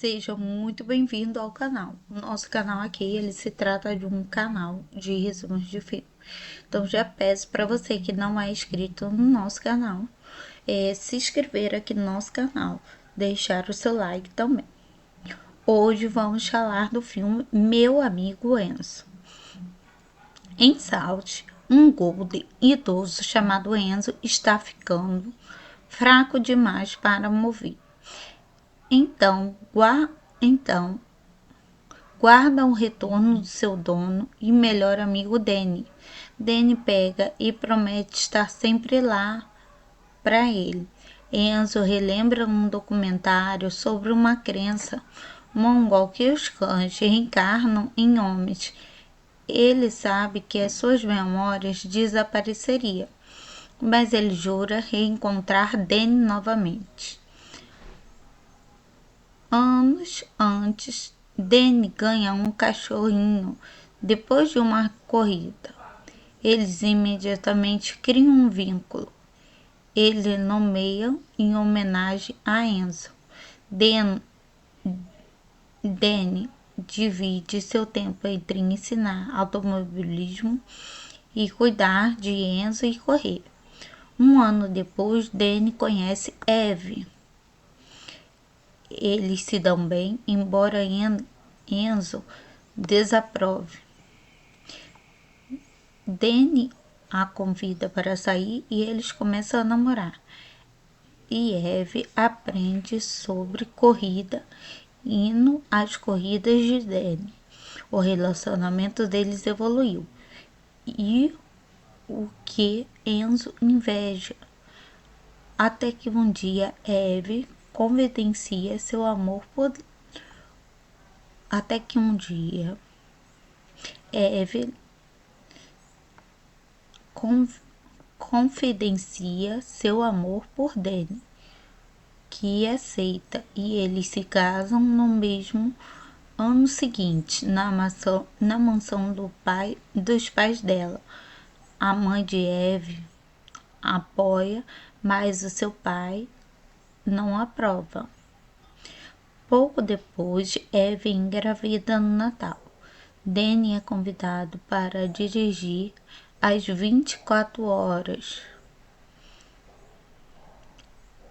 Seja muito bem-vindo ao canal. O nosso canal aqui, ele se trata de um canal de resumos de filme. Então, já peço para você que não é inscrito no nosso canal, se inscrever aqui no nosso canal, deixar o seu like também. Hoje vamos falar do filme Meu Amigo Enzo. Em Salt, um golden idoso chamado Enzo está ficando fraco demais para mover. Então, guarda o retorno do seu dono e melhor amigo Danny. Danny pega e promete estar sempre lá para ele. Enzo relembra um documentário sobre uma crença mongol que os cães reencarnam em homens. Ele sabe que as suas memórias desapareceriam, mas ele jura reencontrar Danny novamente. Anos antes, Danny ganha um cachorrinho depois de uma corrida. Eles imediatamente criam um vínculo. Ele nomeia em homenagem a Enzo. Danny divide seu tempo entre ensinar automobilismo e cuidar de Enzo e correr. Um ano depois, Danny conhece Eve. Eles se dão bem, embora Enzo desaprove. Danny a convida para sair e eles começam a namorar. E Eve aprende sobre corrida, indo às corridas de Danny. O relacionamento deles evoluiu. E o que Enzo inveja. Até que um dia Eve confidencia seu amor por Até que um dia Eve confidencia seu amor por Danny, que aceita, e eles se casam no mesmo ano seguinte, na mansão dos pais dela. A mãe de Eve apoia, mas o seu pai não aprova. Pouco depois, Eve engravida no Natal. Danny é convidado para dirigir às 24 horas.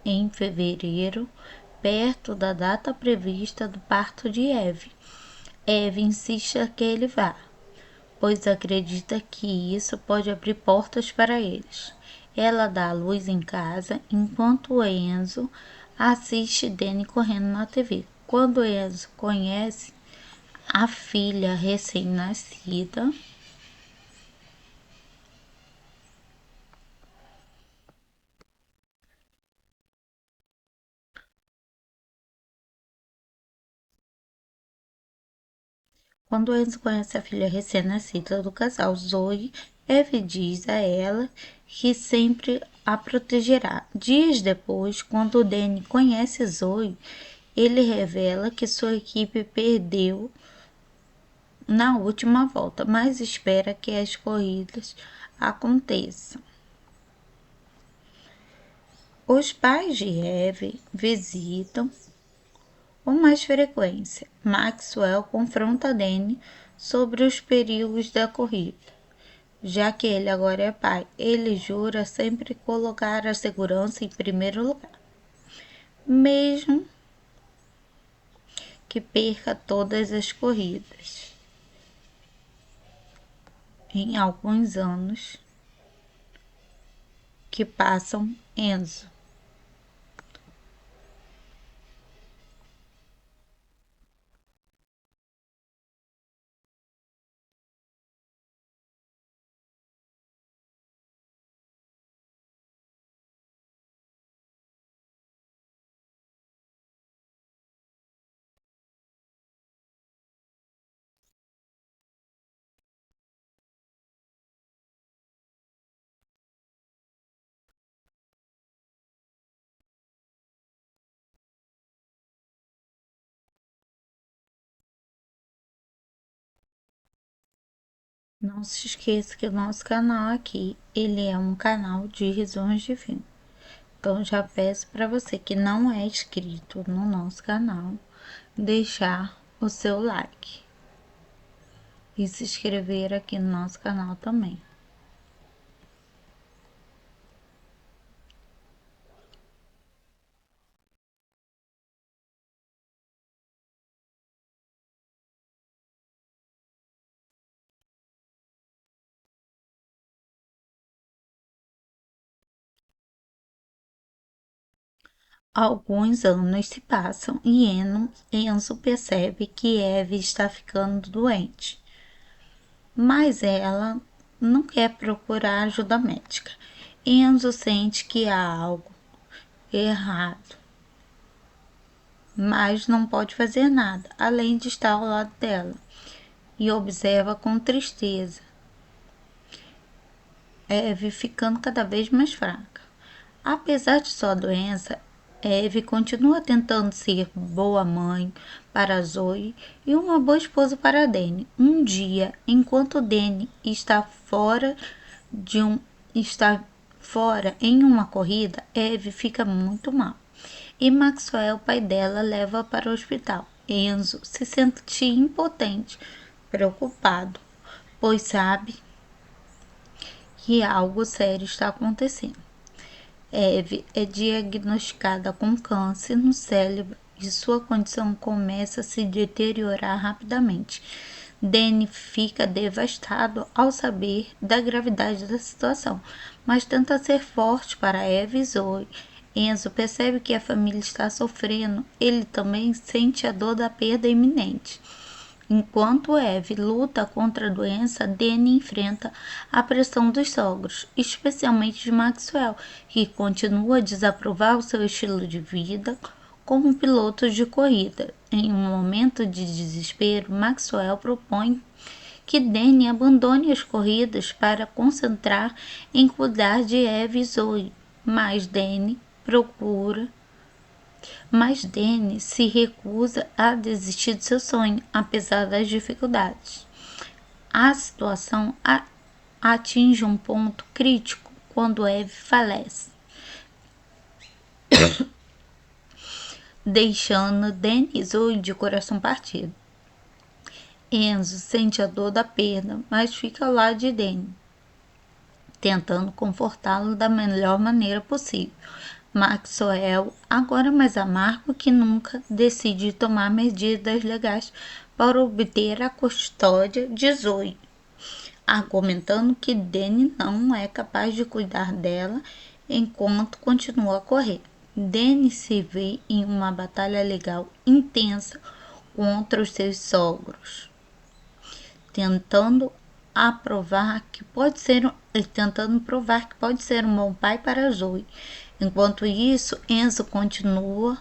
Em fevereiro, perto da data prevista do parto de Eve. Eve insiste que ele vá, pois acredita que isso pode abrir portas para eles. Ela dá a luz em casa, enquanto Enzo assiste Danny correndo na TV. Quando Enzo conhece a filha recém-nascida, do casal, Zoe, Eve diz a ela que sempre a protegerá. Dias depois, quando Danny conhece Zoe, ele revela que sua equipe perdeu na última volta, mas espera que as corridas aconteçam. Os pais de Eve visitam com mais frequência. Maxwell confronta Danny sobre os perigos da corrida. Já que ele agora é pai, ele jura sempre colocar a segurança em primeiro lugar, mesmo que perca todas as corridas. Em alguns anos que passam, Enzo Não se esqueça que o nosso canal aqui, ele é um canal de resumos de filme. Então, já peço para você que não é inscrito no nosso canal, deixar o seu like e se inscrever aqui no nosso canal também. Alguns anos se passam e Enzo percebe que Eve está ficando doente, mas ela não quer procurar ajuda médica. Enzo sente que há algo errado, mas não pode fazer nada além de estar ao lado dela e observa com tristeza Eve ficando cada vez mais fraca. Apesar de sua doença, Eve continua tentando ser boa mãe para Zoe e uma boa esposa para Danny. Um dia, enquanto Danny está fora em uma corrida, Eve fica muito mal e Maxwell, pai dela, leva para o hospital. Enzo se sente impotente, preocupado, pois sabe que algo sério está acontecendo. Eve é diagnosticada com câncer no cérebro e sua condição começa a se deteriorar rapidamente. Danny fica devastado ao saber da gravidade da situação, mas tenta ser forte para Eve e Zoe. Enzo percebe que a família está sofrendo, ele também sente a dor da perda iminente. Enquanto Eve luta contra a doença, Danny enfrenta a pressão dos sogros, especialmente de Maxwell, que continua a desaprovar o seu estilo de vida como piloto de corrida. Em um momento de desespero, Maxwell propõe que Danny abandone as corridas para concentrar em cuidar de Eve e Zoe, mas Danny se recusa a desistir de seu sonho, apesar das dificuldades. A situação atinge um ponto crítico quando Eve falece, deixando Danny e Zoe de coração partido. Enzo sente a dor da perda, mas fica ao lado de Danny, tentando confortá-lo da melhor maneira possível. Maxwell, agora mais amargo que nunca, decide tomar medidas legais para obter a custódia de Zoe, argumentando que Danny não é capaz de cuidar dela enquanto continua a correr. Danny se vê em uma batalha legal intensa contra os seus sogros, tentando provar que pode ser um bom pai para Zoe. Enquanto isso, Enzo continua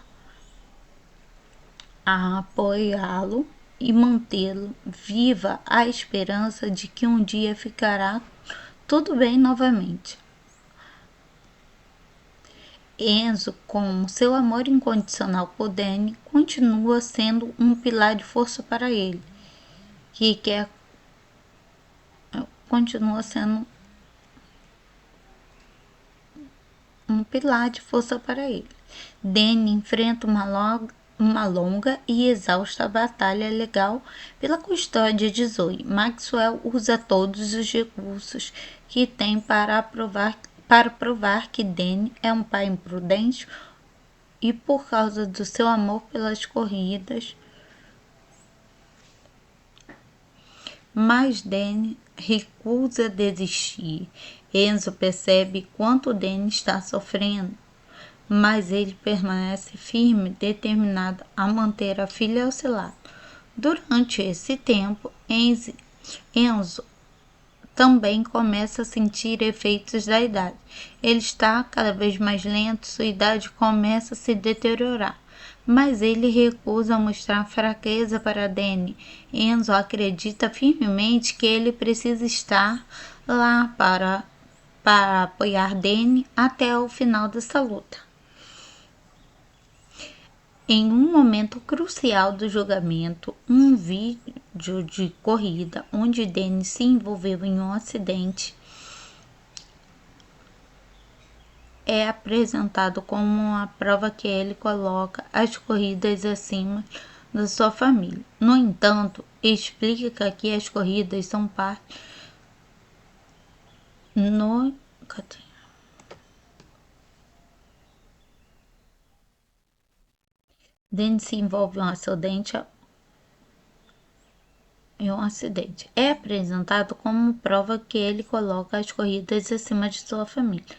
a apoiá-lo e mantê-lo viva a esperança de que um dia ficará tudo bem novamente. Enzo, com seu amor incondicional por Danny, continua sendo um pilar de força para ele, continua sendo um pilar de força para ele. Danny enfrenta uma longa e exausta batalha legal pela custódia de Zoe. Maxwell usa todos os recursos que tem para provar que Danny é um pai imprudente e, por causa do seu amor pelas corridas, mas Danny recusa desistir. Enzo percebe quanto Danny está sofrendo, mas ele permanece firme, determinado a manter a filha ao seu lado. Durante esse tempo, Enzo também começa a sentir efeitos da idade. Ele está cada vez mais lento, sua idade começa a se deteriorar, mas ele recusa mostrar fraqueza para Danny. Enzo acredita firmemente que ele precisa estar lá para apoiar Danny até o final dessa luta. Em um momento crucial do julgamento, um vídeo de corrida onde Danny se envolveu em um acidente apresentado como uma prova que ele coloca as corridas acima da sua família. No entanto, explica que as corridas são parte no Danny se envolve em um acidente. É apresentado como prova que ele coloca as corridas acima de sua família.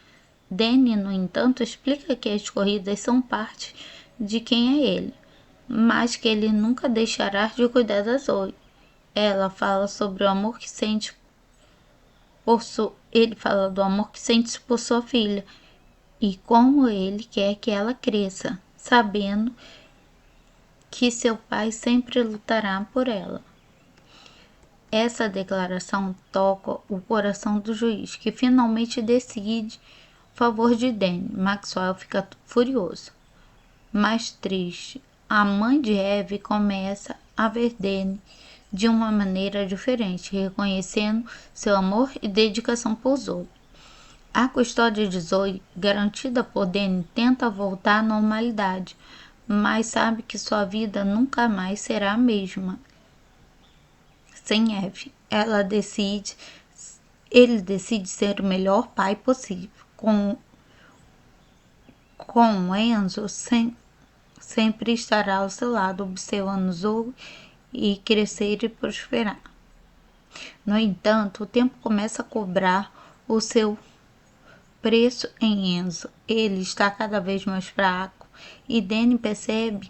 Danny, no entanto, explica que as corridas são parte de quem é ele, mas que ele nunca deixará de cuidar da Zoe. Ela fala sobre o amor que sente ele fala do amor que sente por sua filha e como ele quer que ela cresça, sabendo que seu pai sempre lutará por ela. Essa declaração toca o coração do juiz, que finalmente decide a favor de Danny. Maxwell fica furioso. Mais triste, a mãe de Eve começa a ver Danny de uma maneira diferente, reconhecendo seu amor e dedicação por Zoe. A custódia de Zoe, garantida por Danny, tenta voltar à normalidade, mas sabe que sua vida nunca mais será a mesma sem Eve. Ele decide ser o melhor pai possível. Com Enzo, sempre estará ao seu lado, observando Zoe e crescer e prosperar. No entanto, o tempo começa a cobrar o seu preço em Enzo. Ele está cada vez mais fraco e Danny percebe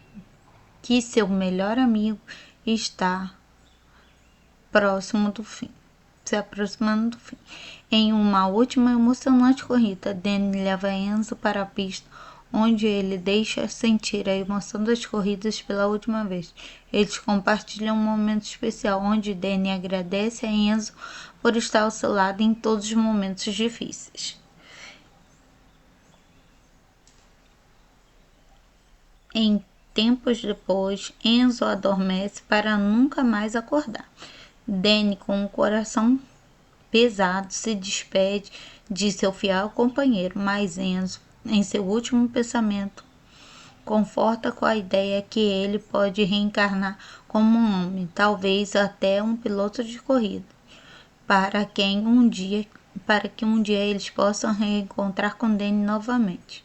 que seu melhor amigo está se aproximando do fim. Em uma última emocionante corrida, Danny leva Enzo para a pista, onde ele deixa sentir a emoção das corridas pela última vez. Eles compartilham um momento especial, onde Danny agradece a Enzo por estar ao seu lado em todos os momentos difíceis. Em tempos depois, Enzo adormece para nunca mais acordar. Danny, com o coração pesado, se despede de seu fiel companheiro, mas Enzo, em seu último pensamento, conforta com a ideia que ele pode reencarnar como um homem, talvez até um piloto de corrida, para que um dia eles possam reencontrar com Danny novamente.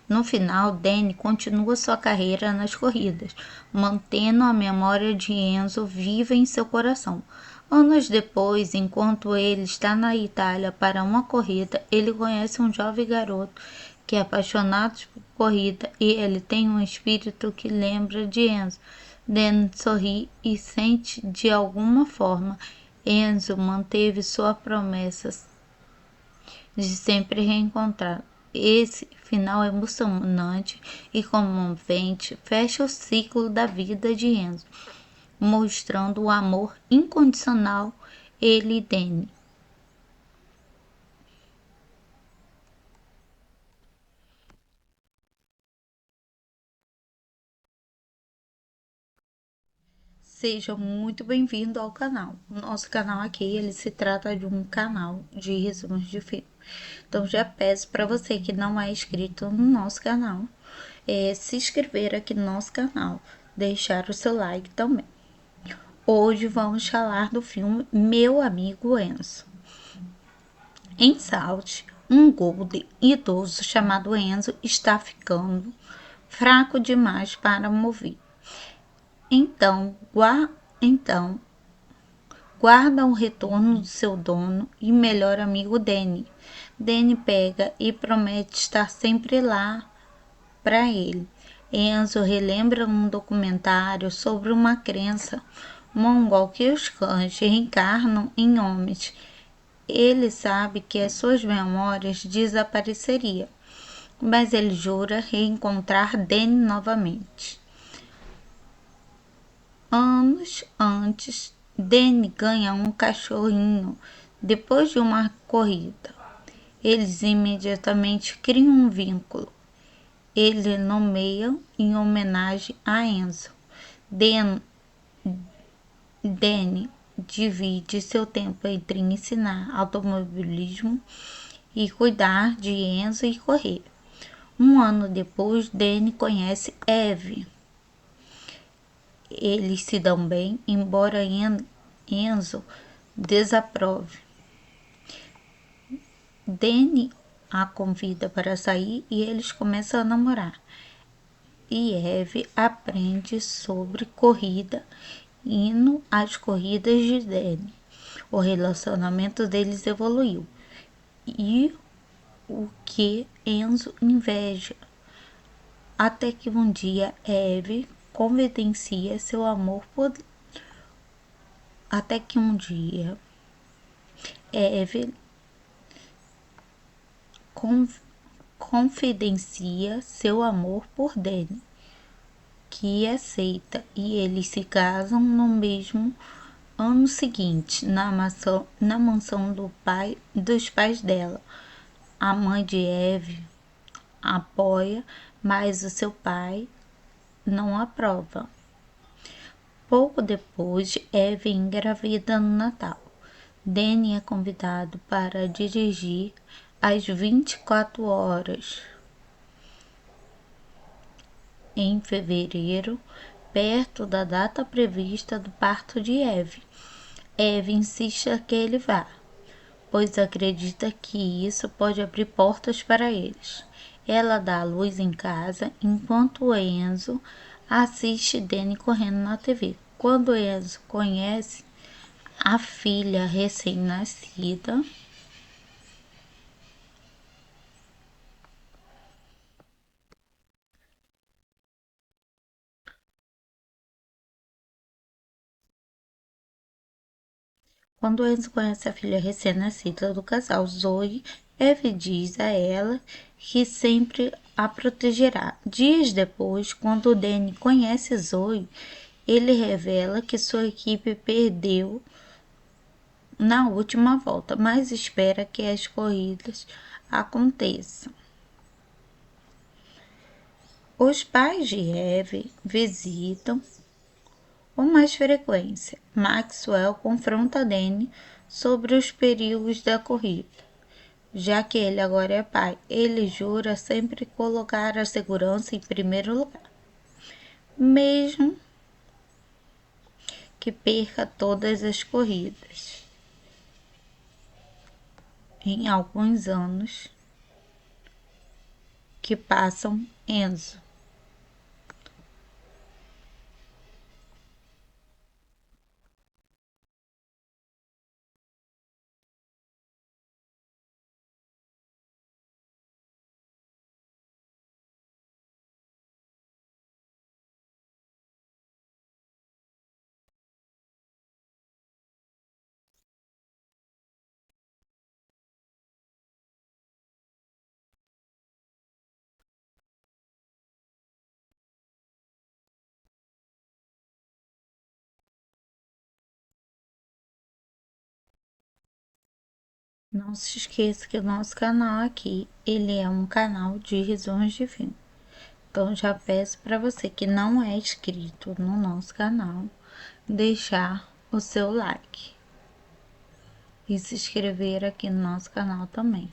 No final, Danny continua sua carreira nas corridas, mantendo a memória de Enzo viva em seu coração. Anos depois, enquanto ele está na Itália para uma corrida, ele conhece um jovem garoto que é apaixonado por corrida e ele tem um espírito que lembra de Enzo. Danny sorri e sente de alguma forma Enzo manteve sua promessa de sempre reencontrar. Esse final emocionante e comovente fecha o ciclo da vida de Enzo, mostrando o amor incondicional ele e Danny. Seja muito bem-vindo ao canal. O nosso canal aqui, ele se trata de um canal de resumos de filme. Então, já peço para você que não é inscrito no nosso canal, se inscrever aqui no nosso canal, deixar o seu like também. Hoje vamos falar do filme Meu Amigo Enzo. Em Salt, um golden idoso chamado Enzo está ficando fraco demais para mover. Então, guarda o retorno do seu dono e melhor amigo Danny. Danny pega e promete estar sempre lá para ele. Enzo relembra um documentário sobre uma crença mongol que os cães reencarnam em homens. Ele sabe que as suas memórias desapareceriam, mas ele jura reencontrar Danny novamente. Anos antes, Danny ganha um cachorrinho depois de uma corrida. Eles imediatamente criam um vínculo. Ele nomeia em homenagem a Enzo. Danny divide seu tempo entre ensinar automobilismo e cuidar de Enzo e correr. Um ano depois, Danny conhece Eve, eles se dão bem, embora Enzo desaprove. Danny a convida para sair e eles começam a namorar. E Eve aprende sobre corrida, indo às corridas de Danny. O relacionamento deles evoluiu. E o que Enzo inveja. Até que um dia Eve confidencia seu amor por. Até que um dia Eve confidencia seu amor por Danny, que aceita, e eles se casam no mesmo ano seguinte, na mansão dos pais dela. A mãe de Eve apoia, mas o seu pai não aprova. Pouco depois, Eve engravida no Natal. Danny é convidado para dirigir às 24 horas em fevereiro, perto da data prevista do parto de Eve. Eve insiste que ele vá, pois acredita que isso pode abrir portas para eles. Ela dá a luz em casa, enquanto Enzo assiste Danny correndo na TV. Quando Enzo conhece a filha recém-nascida, quando Enzo conhece a filha recém-nascida do casal, Zoe, Eve diz a ela que sempre a protegerá. Dias depois, quando Danny conhece Zoe, ele revela que sua equipe perdeu na última volta, mas espera que as corridas aconteçam. Os pais de Eve visitam com mais frequência. Maxwell confronta Danny sobre os perigos da corrida. Já que ele agora é pai, ele jura sempre colocar a segurança em primeiro lugar, mesmo que perca todas as corridas. Em alguns anos que passam, Enzo não se esqueça que o nosso canal aqui, ele é um canal de resumos de filme. Então já peço para você que não é inscrito no nosso canal, deixar o seu like e se inscrever aqui no nosso canal também.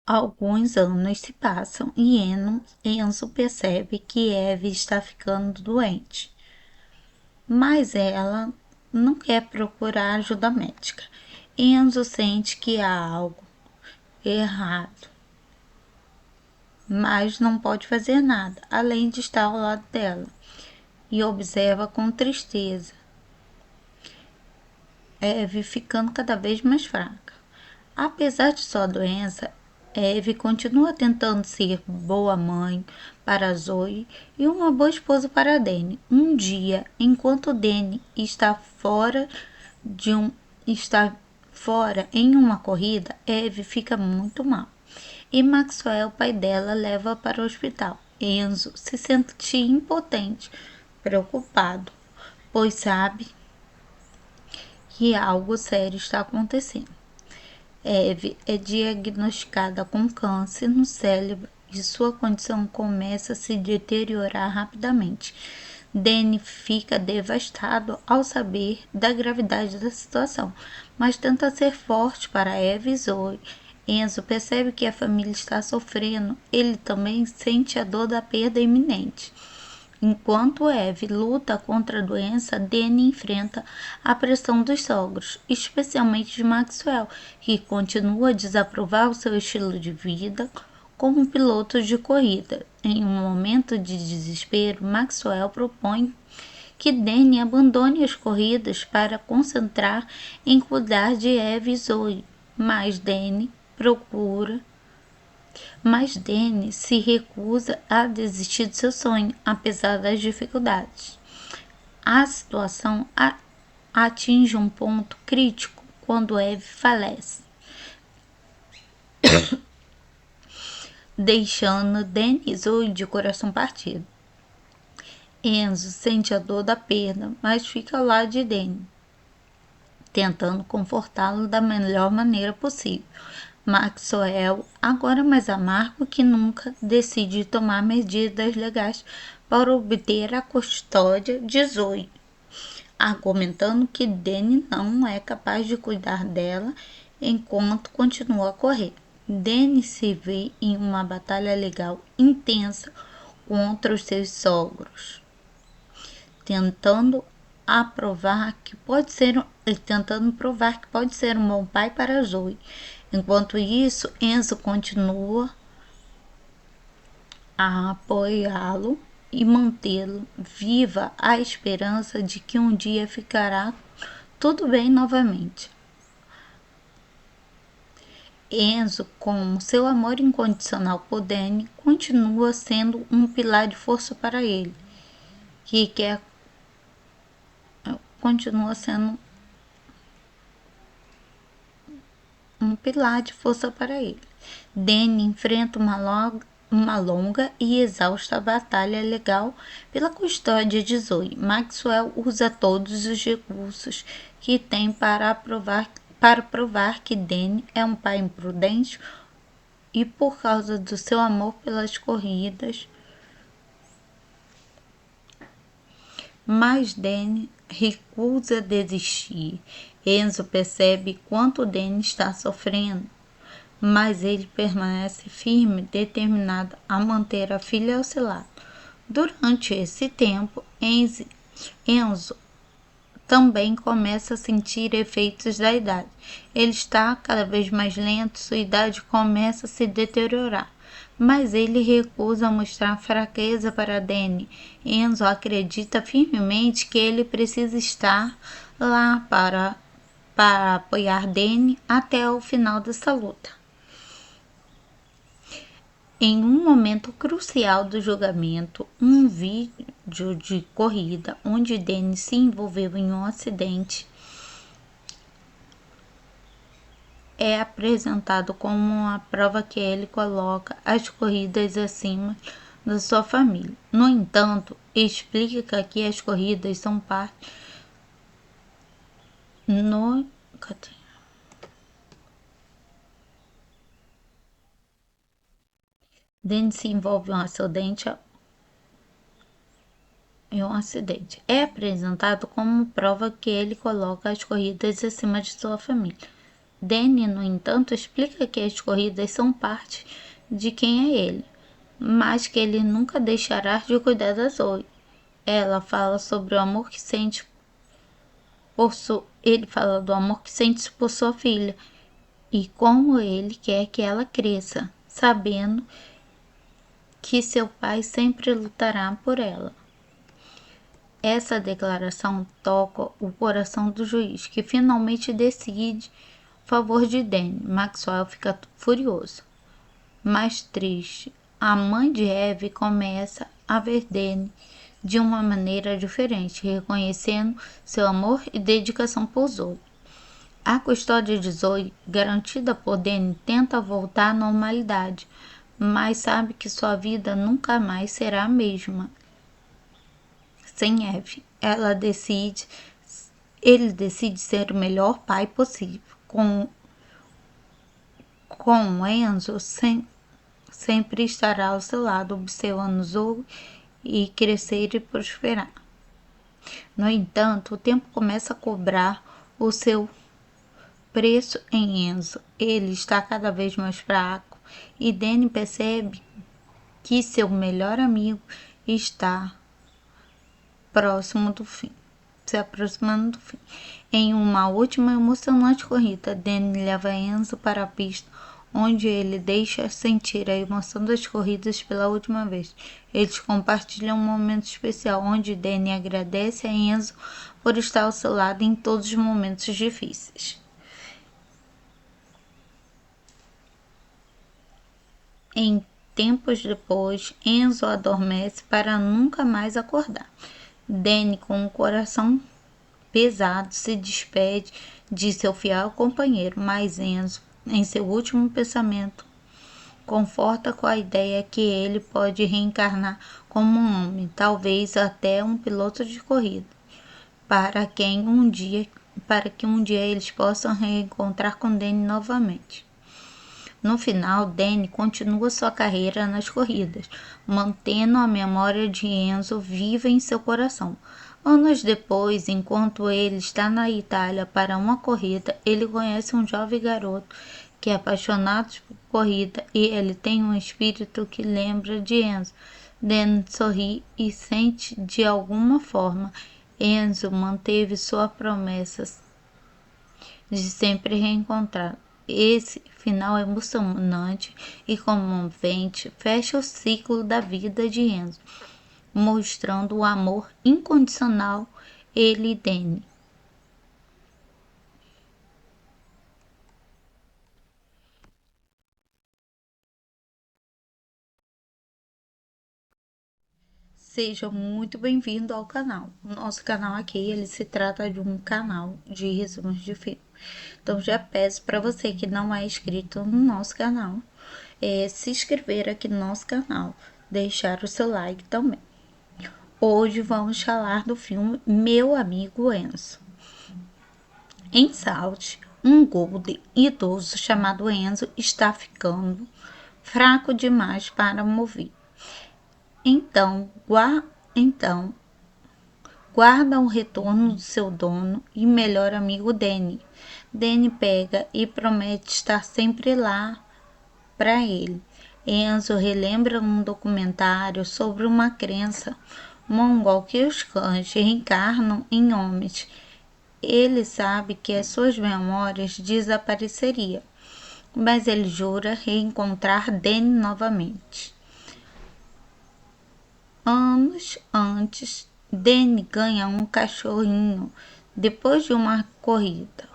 Alguns anos se passam e Enzo percebe que Eve está ficando doente, mas ela não quer procurar ajuda médica. Enzo sente que há algo errado, mas não pode fazer nada além de estar ao lado dela, e observa com tristeza Eve ficando cada vez mais fraca. Apesar de sua doença, Eve continua tentando ser boa mãe para Zoe e uma boa esposa para Danny. Um dia, enquanto Danny está fora em uma corrida, Eve fica muito mal e Maxwell, pai dela, leva para o hospital. Enzo se sente impotente, preocupado, pois sabe que algo sério está acontecendo. Eve é diagnosticada com câncer no cérebro e sua condição começa a se deteriorar rapidamente. Danny fica devastado ao saber da gravidade da situação, mas tenta ser forte para Eva e Zoe. Enzo percebe que a família está sofrendo, ele também sente a dor da perda iminente. Enquanto Eve luta contra a doença, Danny enfrenta a pressão dos sogros, especialmente de Maxwell, que continua a desaprovar o seu estilo de vida como piloto de corrida. Em um momento de desespero, Maxwell propõe que Danny abandone as corridas para concentrar em cuidar de Eve e Zoe, mas Danny se recusa a desistir de seu sonho, apesar das dificuldades. A situação atinge um ponto crítico quando Eve falece, deixando Danny e Zoe de coração partido. Enzo sente a dor da perda, mas fica ao lado de Danny, tentando confortá-lo da melhor maneira possível. Maxwell, agora mais amargo que nunca, decide tomar medidas legais para obter a custódia de Zoe, argumentando que Danny não é capaz de cuidar dela enquanto continua a correr. Danny se vê em uma batalha legal intensa contra os seus sogros, tentando provar que pode ser um bom pai para Zoe. Enquanto isso, Enzo continua a apoiá-lo e mantê-lo viva a esperança de que um dia ficará tudo bem novamente. Enzo, com seu amor incondicional por Danny, continua sendo um pilar de força para ele, continua sendo um pilar de força para ele. Danny enfrenta uma longa e exausta batalha legal pela custódia de Zoe. Maxwell usa todos os recursos que tem para provar que Danny é um pai imprudente e, por causa do seu amor pelas corridas, mas Danny recusa desistir. Enzo percebe quanto Danny está sofrendo, mas ele permanece firme, determinado a manter a filha ao seu lado. Durante esse tempo, Enzo também começa a sentir efeitos da idade. Ele está cada vez mais lento, sua idade começa a se deteriorar, mas ele recusa mostrar fraqueza para Danny. Enzo acredita firmemente que ele precisa estar lá para apoiar Danny até o final dessa luta. Em um momento crucial do julgamento, um vídeo de corrida onde Danny se envolveu em um acidente é apresentado como uma prova que ele coloca as corridas acima da sua família. No entanto, explica que as corridas são parte Danny se envolve em um acidente. É apresentado como prova que ele coloca as corridas acima de sua família. Danny, no entanto, explica que as corridas são parte de quem é ele, mas que ele nunca deixará de cuidar da Zoe. Ela fala sobre o amor que sente ele fala do amor que sente por sua filha e como ele quer que ela cresça, sabendo que seu pai sempre lutará por ela. Essa declaração toca o coração do juiz, que finalmente decide a favor de Danny. Maxwell fica furioso, mas triste. A mãe de Eve começa a ver Danny de uma maneira diferente, reconhecendo seu amor e dedicação por Zoe. A custódia de Zoe, garantida por Danny, tenta voltar à normalidade, mas sabe que sua vida nunca mais será a mesma sem Eve. Ele decide ser o melhor pai possível. Com Enzo sempre estará ao seu lado, observando-o e crescer e prosperar. No entanto, o tempo começa a cobrar o seu preço em Enzo. Ele está cada vez mais fraco e Danny percebe que seu melhor amigo está próximo do fim, se aproximando do fim. Em uma última emocionante corrida, Danny leva Enzo para a pista, onde ele deixa sentir a emoção das corridas pela última vez. Eles compartilham um momento especial, onde Danny agradece a Enzo por estar ao seu lado em todos os momentos difíceis. Em tempos depois, Enzo adormece para nunca mais acordar. Danny, com o coração pesado, se despede de seu fiel companheiro, mas Enzo, em seu último pensamento, conforta com a ideia que ele pode reencarnar como um homem, talvez até um piloto de corrida, para que um dia eles possam reencontrar com Danny novamente. No final, Danny continua sua carreira nas corridas, mantendo a memória de Enzo viva em seu coração. Anos depois, enquanto ele está na Itália para uma corrida, ele conhece um jovem garoto que é apaixonado por corrida e ele tem um espírito que lembra de Enzo. Danny sorri e sente de alguma forma Enzo manteve sua promessa de sempre reencontrar. Esse final emocionante e comovente fecha o ciclo da vida de Enzo, mostrando o amor incondicional ele e Danny. Seja muito bem-vindo ao canal. O nosso canal aqui, ele se trata de um canal de resumos de filme. Então, já peço para você que não é inscrito no nosso canal, se inscrever aqui no nosso canal, deixar o seu like também. Hoje vamos falar do filme Meu Amigo Enzo. Em Salt, um golden idoso chamado Enzo está ficando fraco demais para mover. Então, guarda o retorno do seu dono e melhor amigo Danny. Danny pega e promete estar sempre lá para ele. Enzo relembra um documentário sobre uma crença mongol que os cães reencarnam em homens. Ele sabe que as suas memórias desapareceriam, mas ele jura reencontrar Danny novamente. Anos antes, Danny ganha um cachorrinho depois de uma corrida.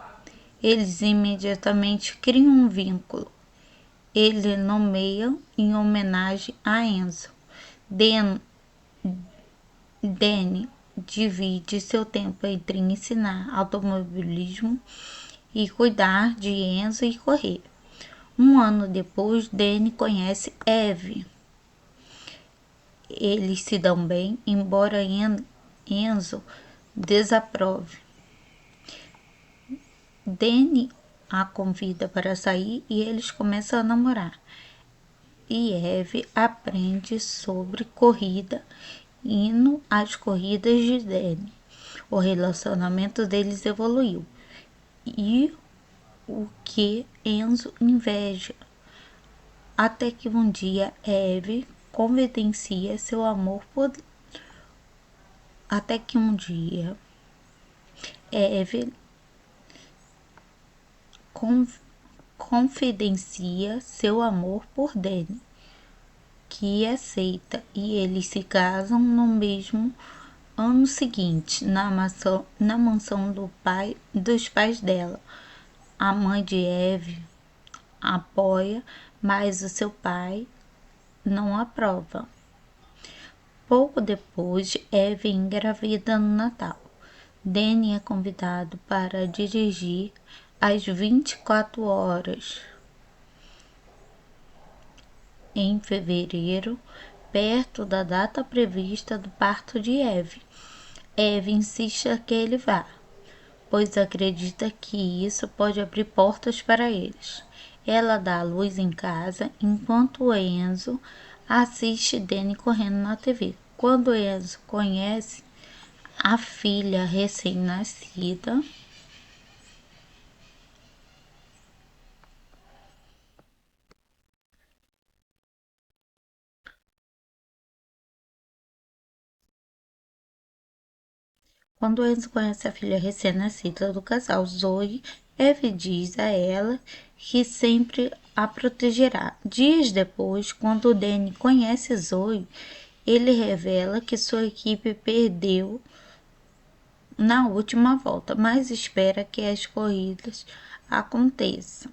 Eles imediatamente criam um vínculo. Ele nomeia em homenagem a Enzo. Danny divide seu tempo entre ensinar automobilismo e cuidar de Enzo e correr. Um ano depois, Danny conhece Eve. Eles se dão bem, embora Enzo desaprove. Danny a convida para sair e eles começam a namorar. E Eve aprende sobre corrida indo às corridas de Danny. O relacionamento deles evoluiu. E o que Enzo inveja. Até que um dia Eve confidencia seu amor por confidencia seu amor por Danny, que aceita, e eles se casam no mesmo ano seguinte, na mansão dos pais dela. A mãe de Eve apoia, mas o seu pai não aprova. Pouco depois, Eve engravida no Natal. Danny é convidado para dirigir às 24 horas. Em fevereiro, perto da data prevista do parto de Eve, Eve insiste que ele vá, pois acredita que isso pode abrir portas para eles. Ela dá a luz em casa enquanto Enzo assiste Danny correndo na TV. Quando Enzo conhece a filha recém-nascida, quando Enzo conhece a filha recém-nascida do casal, Zoe, Eve diz a ela que sempre a protegerá. Dias depois, quando Danny conhece Zoe, ele revela que sua equipe perdeu na última volta, mas espera que as corridas aconteçam.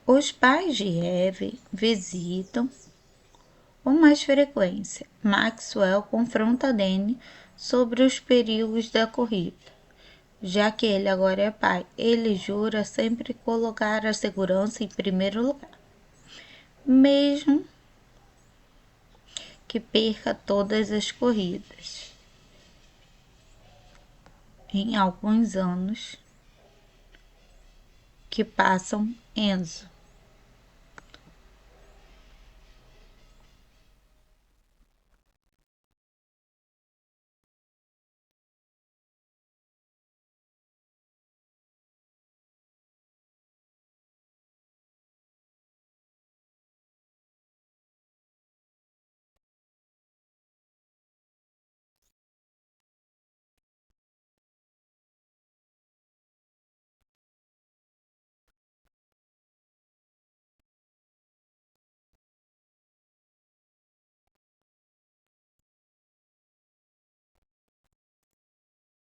Os pais de Eve visitam com mais frequência. Maxwell confronta Danny sobre os perigos da corrida. Já que ele agora é pai, ele jura sempre colocar a segurança em primeiro lugar, mesmo que perca todas as corridas. Em alguns anos que passam, Enzo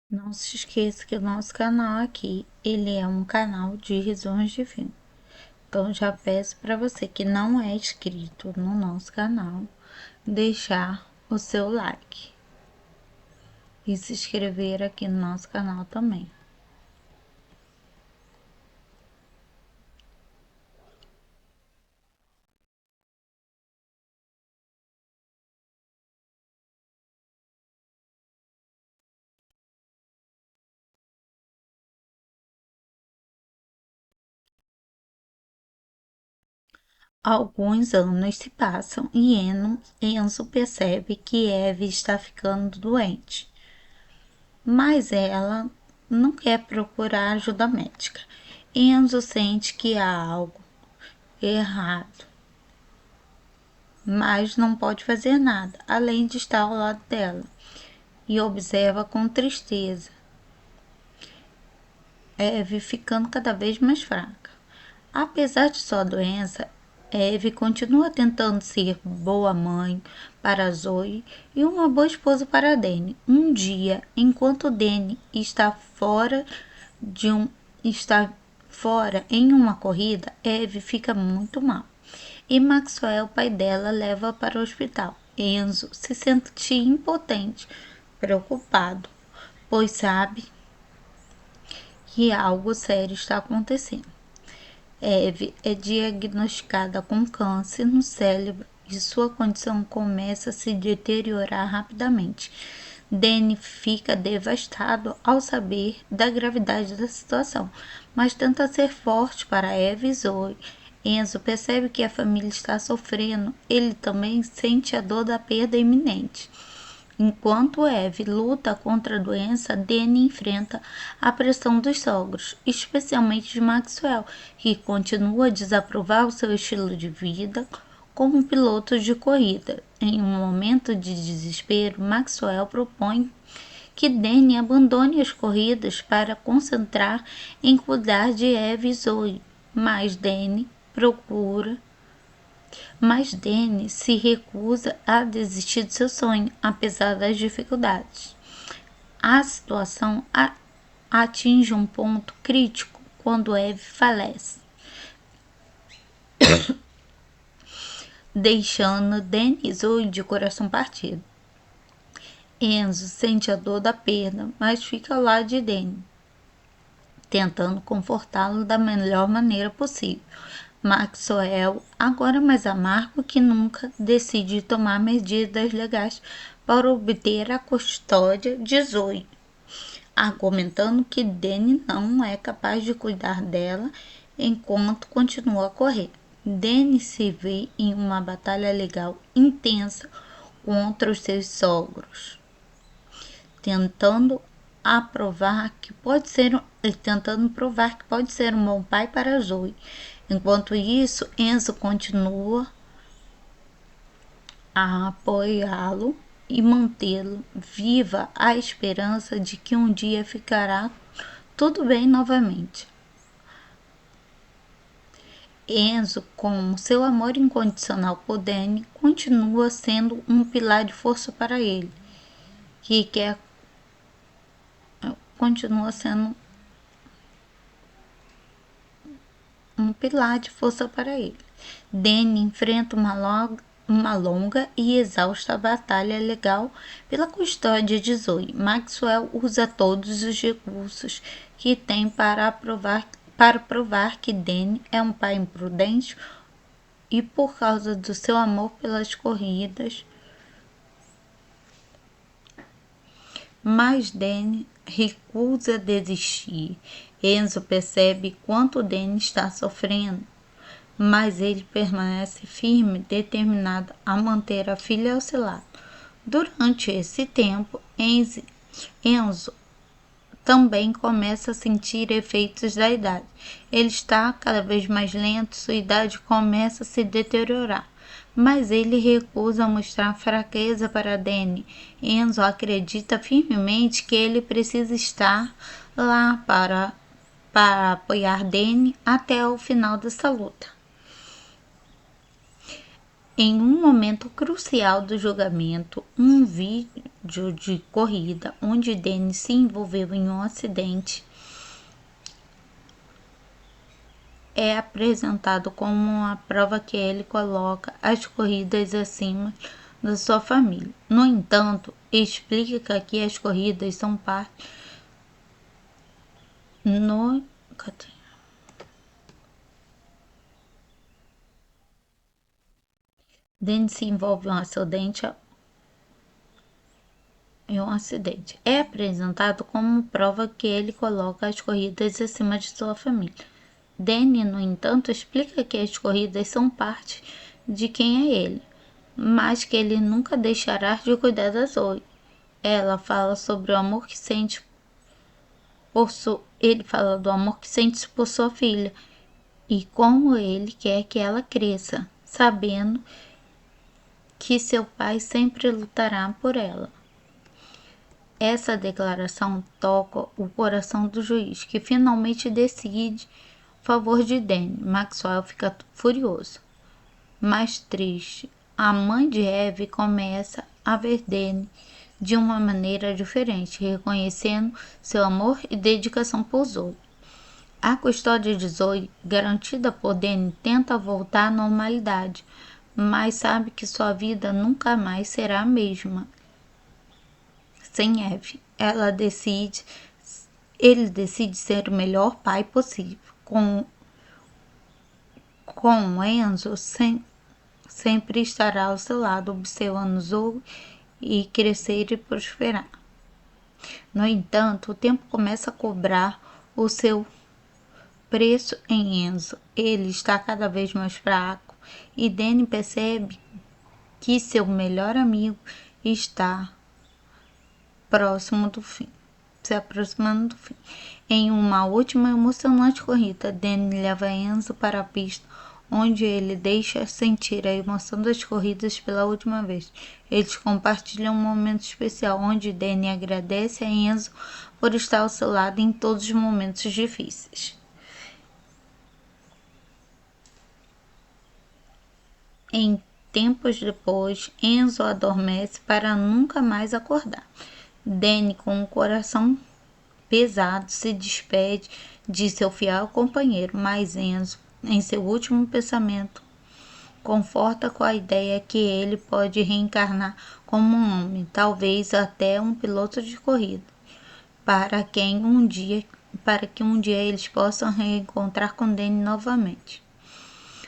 não se esqueça que o nosso canal aqui, ele é um canal de resumos de filme. Então já peço para você que não é inscrito no nosso canal, deixar o seu like e se inscrever aqui no nosso canal também. Alguns anos se passam e Enzo percebe que Eve está ficando doente, mas ela não quer procurar ajuda médica. Enzo sente que há algo errado, mas não pode fazer nada além de estar ao lado dela e observa com tristeza Eve ficando cada vez mais fraca. Apesar de sua doença, Eve continua tentando ser boa mãe para Zoe e uma boa esposa para Danny. Um dia, enquanto Danny está fora em uma corrida, Eve fica muito mal e Maxwell, pai dela, leva para o hospital. Enzo se sente impotente, preocupado, pois sabe que algo sério está acontecendo. Eve é diagnosticada com câncer no cérebro e sua condição começa a se deteriorar rapidamente. Danny fica devastado ao saber da gravidade da situação, mas tenta ser forte para Eve e Zoe. Enzo percebe que a família está sofrendo, ele também sente a dor da perda iminente. Enquanto Eve luta contra a doença, Danny enfrenta a pressão dos sogros, especialmente de Maxwell, que continua a desaprovar o seu estilo de vida como piloto de corrida. Em um momento de desespero, Maxwell propõe que Danny abandone as corridas para concentrar em cuidar de Eve e Zoe, mas Danny se recusa a desistir de seu sonho, apesar das dificuldades. A situação atinge um ponto crítico quando Eve falece, deixando Danny e Zoe de coração partido. Enzo sente a dor da perda, mas fica ao lado de Danny, tentando confortá-lo da melhor maneira possível. Maxwell, agora mais amargo que nunca, decide tomar medidas legais para obter a custódia de Zoe. argumentando que Danny não é capaz de cuidar dela enquanto continua a correr. Danny se vê em uma batalha legal intensa contra os seus sogros, tentando provar que pode ser um bom pai para Zoe. Enquanto isso, Enzo continua a apoiá-lo e mantê-lo viva a esperança de que um dia ficará tudo bem novamente. Enzo, com seu amor incondicional por Danny, continua sendo um pilar de força para ele, continua sendo um pilar de força para ele. Danny enfrenta uma longa e exausta batalha legal pela custódia de Zoe. Maxwell usa todos os recursos que tem para provar que Danny é um pai imprudente e, por causa do seu amor pelas corridas, mas Danny recusa desistir. Enzo percebe quanto Danny está sofrendo, mas ele permanece firme, determinado a manter a filha ao seu lado. Durante esse tempo, Enzo também começa a sentir efeitos da idade. Ele está cada vez mais lento, sua idade começa a se deteriorar. Mas ele recusa mostrar fraqueza para Danny. Enzo acredita firmemente que ele precisa estar lá para apoiar Danny até o final dessa luta. Em um momento crucial do julgamento, um vídeo de corrida onde Danny se envolveu em um acidente é apresentado como uma prova que ele coloca as corridas acima da sua família. No entanto, explica que as corridas são parte Danny se envolve em um acidente. É apresentado como prova que ele coloca as corridas acima de sua família. Danny, no entanto, explica que as corridas são parte de quem é ele, mas que ele nunca deixará de cuidar da Zoe. Ela fala sobre o amor que sente ele fala do amor que sente por sua filha e como ele quer que ela cresça, sabendo que seu pai sempre lutará por ela. Essa declaração toca o coração do juiz, que finalmente decide a favor de Danny. Maxwell fica furioso. Mais triste, a mãe de Eve começa a ver Danny de uma maneira diferente, reconhecendo seu amor e dedicação por Zoe. A custódia de Zoe, garantida por Danny, tenta voltar à normalidade, mas sabe que sua vida nunca mais será a mesma sem Eve. Ele decide ser o melhor pai possível. Com Enzo, sempre estará ao seu lado, observando Zoe e crescer e prosperar. No entanto, o tempo começa a cobrar o seu preço em Enzo. Ele está cada vez mais fraco e Danny percebe que seu melhor amigo está se aproximando do fim. Em uma última emocionante corrida, Danny leva Enzo para a pista, onde ele deixa sentir a emoção das corridas pela última vez. Eles compartilham um momento especial, onde Danny agradece a Enzo por estar ao seu lado em todos os momentos difíceis. Em tempos depois, Enzo adormece para nunca mais acordar. Danny, com o coração pesado, se despede de seu fiel companheiro, mas Enzo, em seu último pensamento, conforta com a ideia que ele pode reencarnar como um homem, talvez até um piloto de corrida, para que um dia eles possam reencontrar com Danny novamente.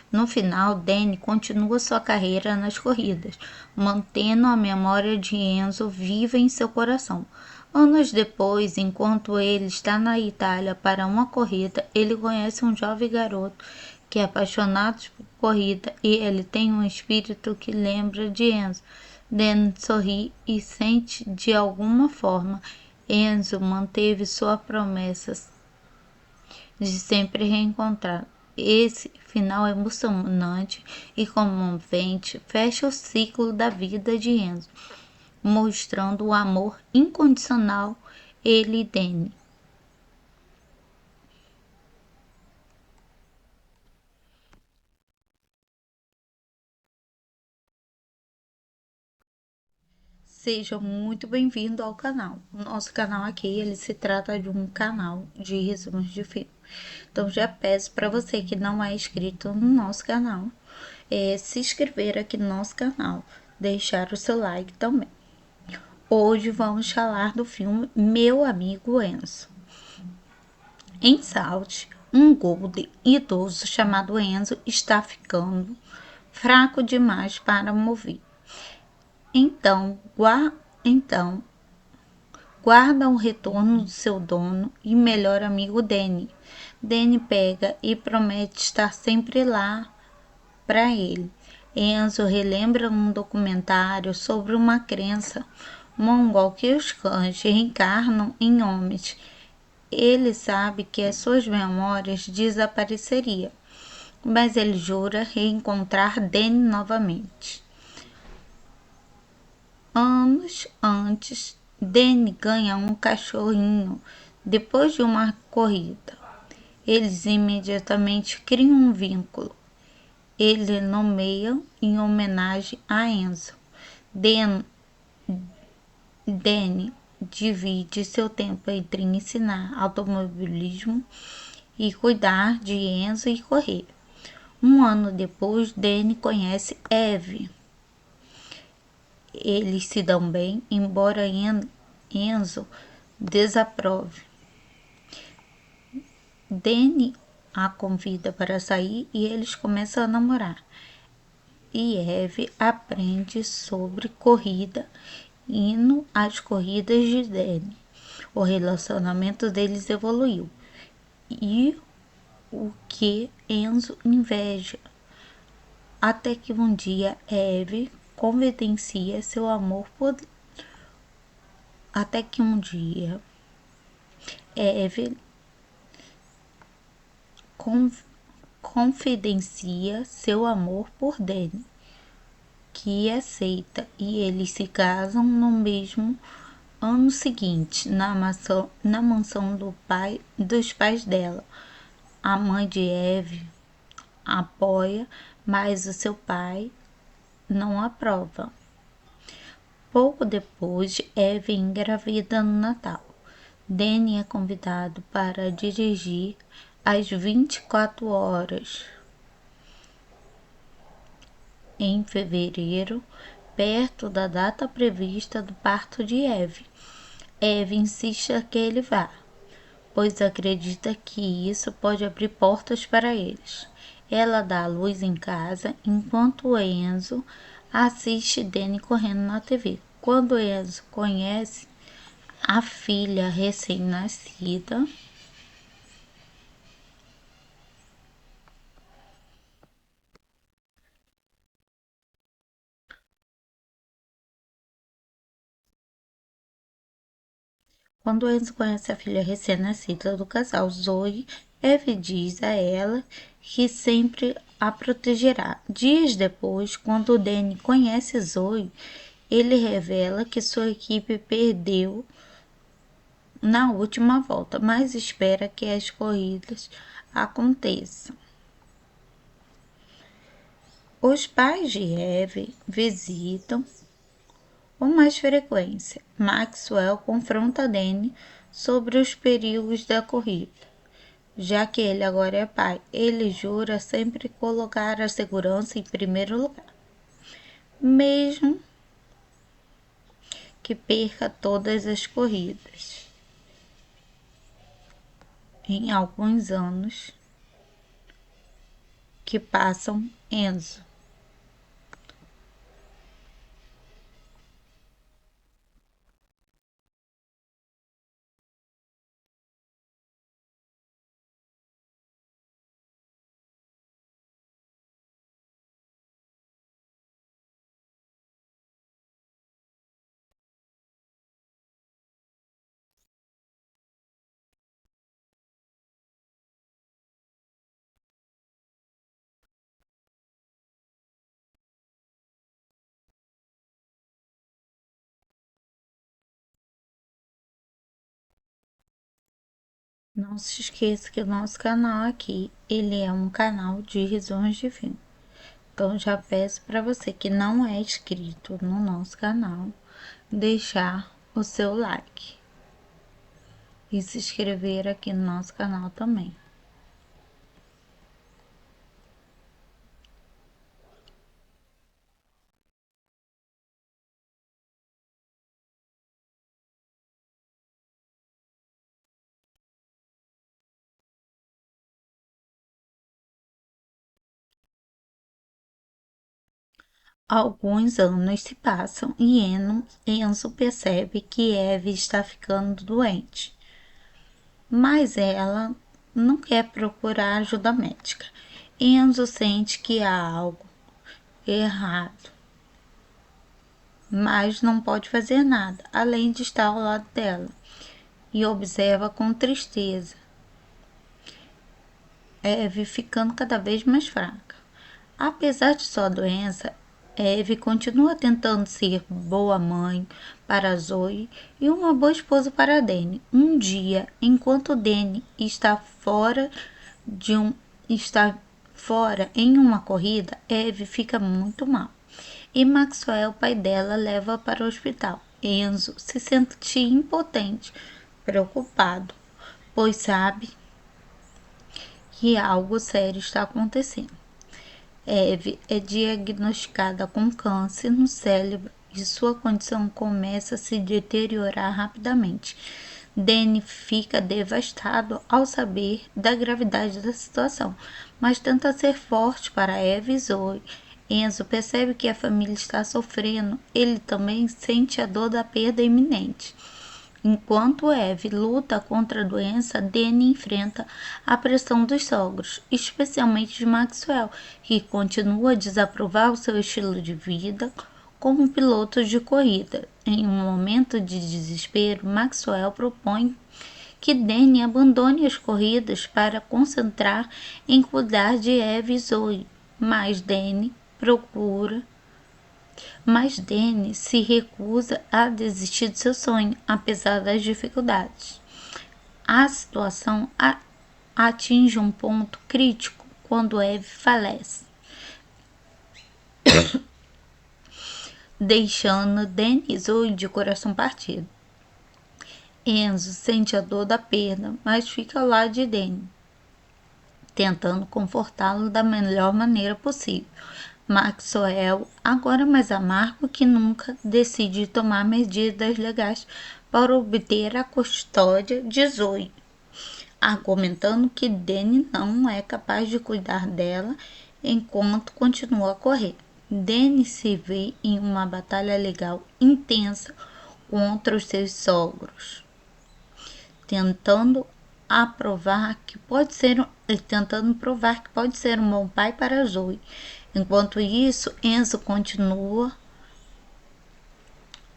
No final, Danny continua sua carreira nas corridas, mantendo a memória de Enzo viva em seu coração. Anos depois, enquanto ele está na Itália para uma corrida, ele conhece um jovem garoto que é apaixonado por corrida e ele tem um espírito que lembra de Enzo. Dan sorri e sente de alguma forma Enzo manteve sua promessa de sempre reencontrar. Esse final emocionante e comovente fecha o ciclo da vida de Enzo, mostrando o amor incondicional ele e Danny. Seja muito bem-vindo ao canal. O nosso canal aqui, ele se trata de um canal de resumos de filme. Então já peço para você que não é inscrito no nosso canal, se inscrever aqui no nosso canal, deixar o seu like também. Hoje vamos falar do filme Meu Amigo Enzo. Em Salt, um golden idoso chamado Enzo está ficando fraco demais para mover. Então, então guarda o retorno do seu dono e melhor amigo Danny. Danny pega e promete estar sempre lá para ele. Enzo relembra um documentário sobre uma crença mongol que os cães reencarnam em homens. Ele sabe que as suas memórias desapareceriam, mas ele jura reencontrar Danny novamente. Anos antes, Danny ganha um cachorrinho depois de uma corrida. Eles imediatamente criam um vínculo. Ele nomeia em homenagem a Enzo. Danny divide seu tempo entre ensinar automobilismo e cuidar de Enzo e correr. Um ano depois, Danny conhece Eve. Eles se dão bem, embora Enzo desaprove. Danny a convida para sair e eles começam a namorar. E Eve aprende sobre corrida, indo às corridas de Danny. O relacionamento deles evoluiu. E o que Enzo inveja. Até que um dia Eve confidencia seu amor por. Até que um dia Eve confidencia seu amor por Danny, que aceita, e eles se casam no mesmo ano seguinte, na mansão dos pais dela. A mãe de Eve apoia, mas o seu pai não aprova. Pouco depois, Eve engravida no Natal. Danny é convidado para dirigir às 24 horas em fevereiro, perto da data prevista do parto de Eve. Eve insiste que ele vá, pois acredita que isso pode abrir portas para eles. Ela dá a luz em casa, enquanto Enzo assiste Danny correndo na TV. Quando Enzo conhece a filha recém-nascida, quando Enzo conhece a filha recém-nascida do casal Zoe, Eve diz a ela que sempre a protegerá. Dias depois, quando Danny conhece Zoe, ele revela que sua equipe perdeu na última volta, mas espera que as corridas aconteçam. Os pais de Eve visitam com mais frequência. Maxwell confronta Danny sobre os perigos da corrida. Já que ele agora é pai, ele jura sempre colocar a segurança em primeiro lugar, mesmo que perca todas as corridas. Em alguns anos que passam, Enzo Não se esqueça que o nosso canal aqui, ele é um canal de resumos de filme. Então já peço para você que não é inscrito no nosso canal, deixar o seu like e se inscrever aqui no nosso canal também. Alguns anos se passam e Enzo percebe que Eve está ficando doente, mas ela não quer procurar ajuda médica. Enzo sente que há algo errado, mas não pode fazer nada além de estar ao lado dela e observa com tristeza Eve ficando cada vez mais fraca. Apesar de sua doença, Eve continua tentando ser boa mãe para Zoe e uma boa esposa para Danny. Um dia, enquanto Danny de um está fora em uma corrida, Eve fica muito mal e Maxwell, pai dela, leva para o hospital. Enzo se sente impotente, preocupado, pois sabe que algo sério está acontecendo. Eve é diagnosticada com câncer no cérebro e sua condição começa a se deteriorar rapidamente. Danny fica devastado ao saber da gravidade da situação, mas tenta ser forte para Eve e Zoe. Enzo percebe que a família está sofrendo, ele também sente a dor da perda iminente. Enquanto Eve luta contra a doença, Danny enfrenta a pressão dos sogros, especialmente de Maxwell, que continua a desaprovar o seu estilo de vida como piloto de corrida. Em um momento de desespero, Maxwell propõe que Danny abandone as corridas para concentrar em cuidar de Eve e Zoe, mas Danny se recusa a desistir de seu sonho, apesar das dificuldades. A situação atinge um ponto crítico quando Eve falece, deixando Danny e Zoe de coração partido. Enzo sente a dor da perda, mas fica ao lado de Danny, tentando confortá-lo da melhor maneira possível. Maxwell, agora mais amargo que nunca, decide tomar medidas legais para obter a custódia de Zoe, argumentando que Danny não é capaz de cuidar dela enquanto continua a correr. Danny se vê em uma batalha legal intensa contra os seus sogros, tentando provar que pode ser um bom pai para Zoe. Enquanto isso, Enzo continua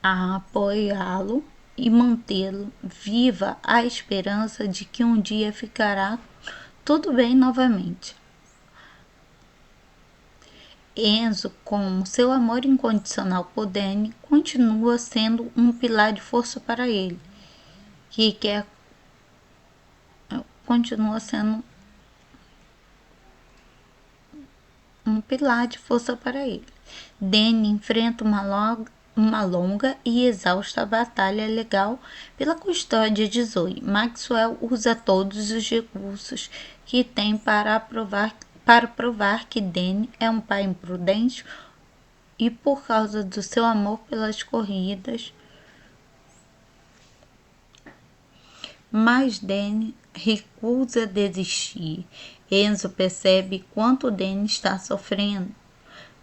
a apoiá-lo e mantê-lo viva a esperança de que um dia ficará tudo bem novamente. Enzo, com seu amor incondicional por Danny, continua sendo um pilar de força para ele, continua sendo um pilar de força para ele. Danny enfrenta uma longa e exausta batalha legal pela custódia de Zoe. Maxwell usa todos os recursos que tem para provar que Danny é um pai imprudente e, por causa do seu amor pelas corridas, mas Danny recusa desistir. Enzo percebe quanto Danny está sofrendo,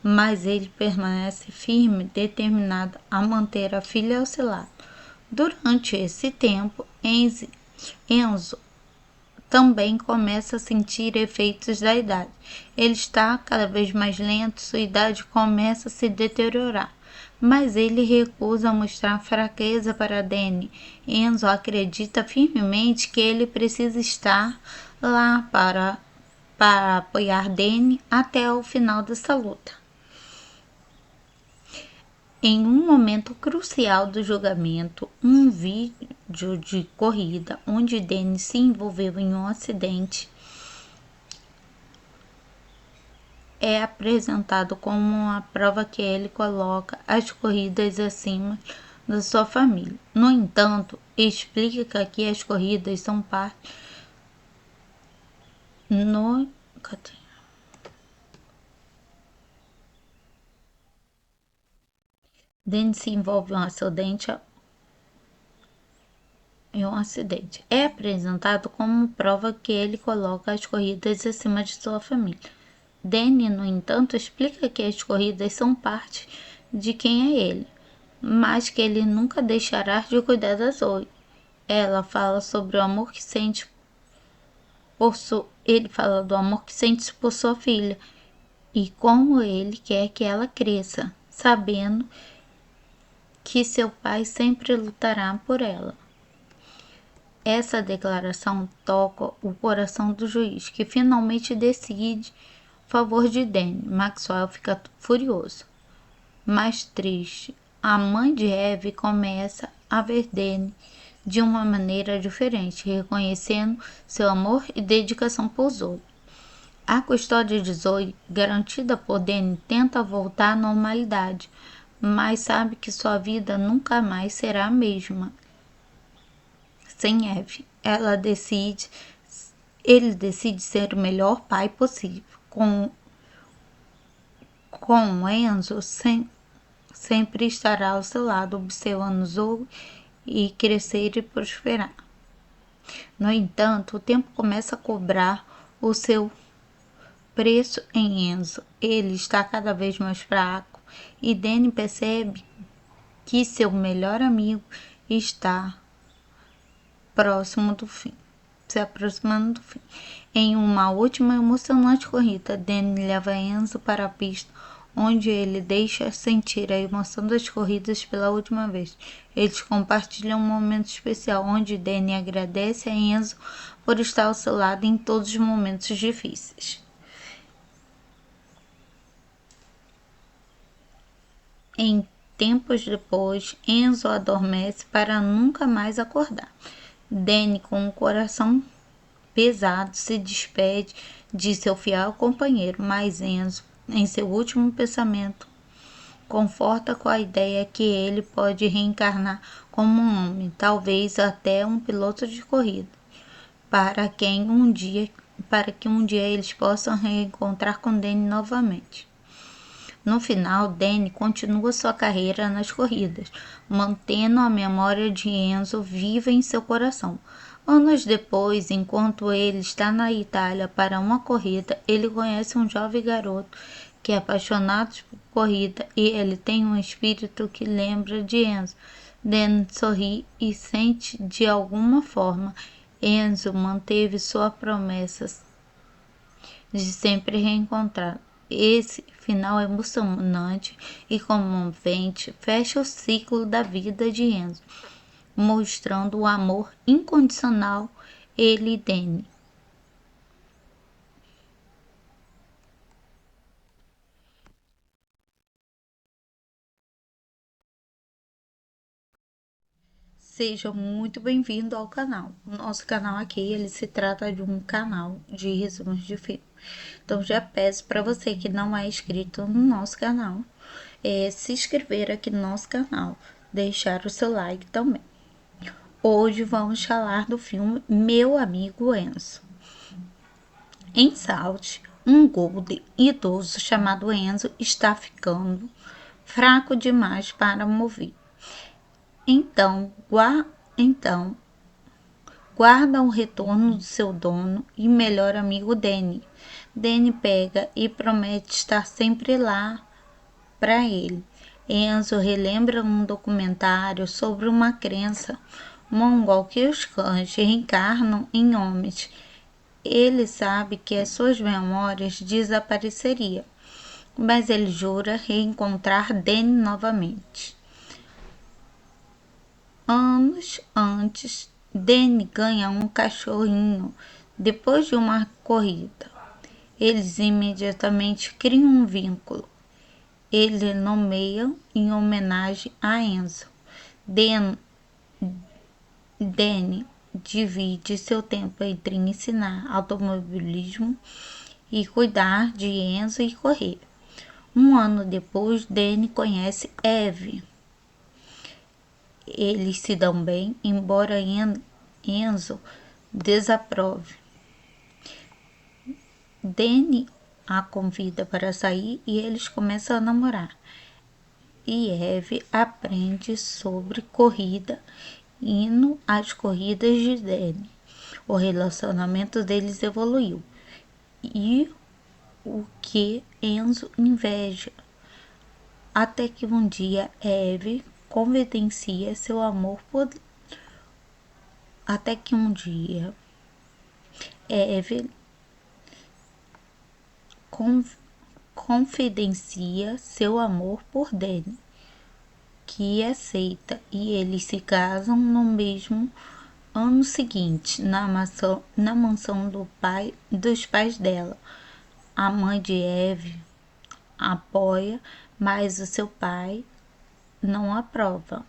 mas ele permanece firme, determinado a manter a filha ao seu lado. Durante esse tempo, Enzo também começa a sentir efeitos da idade. Ele está cada vez mais lento, sua idade começa a se deteriorar, mas ele recusa mostrar fraqueza para Danny. Enzo acredita firmemente que ele precisa estar lá para apoiar Danny até o final dessa luta. Em um momento crucial do julgamento, um vídeo de corrida onde Danny se envolveu em um acidente é apresentado como uma prova que ele coloca as corridas acima da sua família. No entanto, explica que as corridas são parte no Danny se envolve em um acidente. É apresentado como prova que ele coloca as corridas acima de sua família. Danny, no entanto, explica que as corridas são parte de quem é ele, mas que ele nunca deixará de cuidar da Zoe. Ela fala sobre o amor que sente ele fala do amor que sente por sua filha e como ele quer que ela cresça, sabendo que seu pai sempre lutará por ela. Essa declaração toca o coração do juiz, que finalmente decide a favor de Danny. Maxwell fica furioso. Mais triste, a mãe de Eve começa a ver Danny de uma maneira diferente, reconhecendo seu amor e dedicação por Zoe. A custódia de Zoe, garantida por Danny, tenta voltar à normalidade, mas sabe que sua vida nunca mais será a mesma sem Eve. Ele decide ser o melhor pai possível. Com Enzo, sempre estará ao seu lado, observando Zoe e crescer e prosperar. No entanto, o tempo começa a cobrar o seu preço em Enzo. Ele está cada vez mais fraco e Danny percebe que seu melhor amigo está próximo do fim, se aproximando do fim. Em uma última emocionante corrida, Danny leva Enzo para a pista, onde ele deixa sentir a emoção das corridas pela última vez. Eles compartilham um momento especial, onde Danny agradece a Enzo por estar ao seu lado em todos os momentos difíceis. Em tempos depois, Enzo adormece para nunca mais acordar. Danny, com o coração pesado, se despede de seu fiel companheiro, mas Enzo, em seu último pensamento, conforta com a ideia que ele pode reencarnar como um homem, talvez até um piloto de corrida, para que um dia eles possam reencontrar com Danny novamente. No final, Danny continua sua carreira nas corridas, mantendo a memória de Enzo viva em seu coração. Anos depois, enquanto ele está na Itália para uma corrida, ele conhece um jovem garoto que é apaixonado por corrida e ele tem um espírito que lembra de Enzo. Danny sorri e sente de alguma forma Enzo manteve sua promessa de sempre reencontrar. Esse final emocionante e comovente fecha o ciclo da vida de Enzo, mostrando o amor incondicional ele e Danny. Seja muito bem-vindo ao canal. O nosso canal aqui, ele se trata de um canal de resumos de filme. Então, já peço para você que não é inscrito no nosso canal, se inscrever aqui no nosso canal, deixar o seu like também. Hoje vamos falar do filme Meu Amigo Enzo. Em Salt, um Gold idoso chamado Enzo está ficando fraco demais para mover. Então, guarda o retorno do seu dono e melhor amigo Danny. Danny pega e promete estar sempre lá para ele. Enzo relembra um documentário sobre uma crença mongol que os cães reencarnam em homens. Ele sabe que as suas memórias desapareceriam, mas ele jura reencontrar Danny novamente. Anos antes, Danny ganha um cachorrinho depois de uma corrida. Eles imediatamente criam um vínculo. ele nomeia em homenagem a Enzo. Danny divide seu tempo entre ensinar automobilismo e cuidar de Enzo e correr. Um ano depois, Danny conhece Eve. Eles se dão bem, embora Enzo desaprove. Danny a convida para sair e eles começam a namorar. E Eve aprende sobre corrida, indo às corridas de Danny. O relacionamento deles evoluiu. E o que Enzo inveja. Até que um dia Eve confidencia seu amor por. Até que um dia Eve confidencia seu amor por Danny, que aceita, e eles se casam no mesmo ano seguinte, na mansão dos pais dela. A mãe de Eve apoia, mas o seu pai não aprova.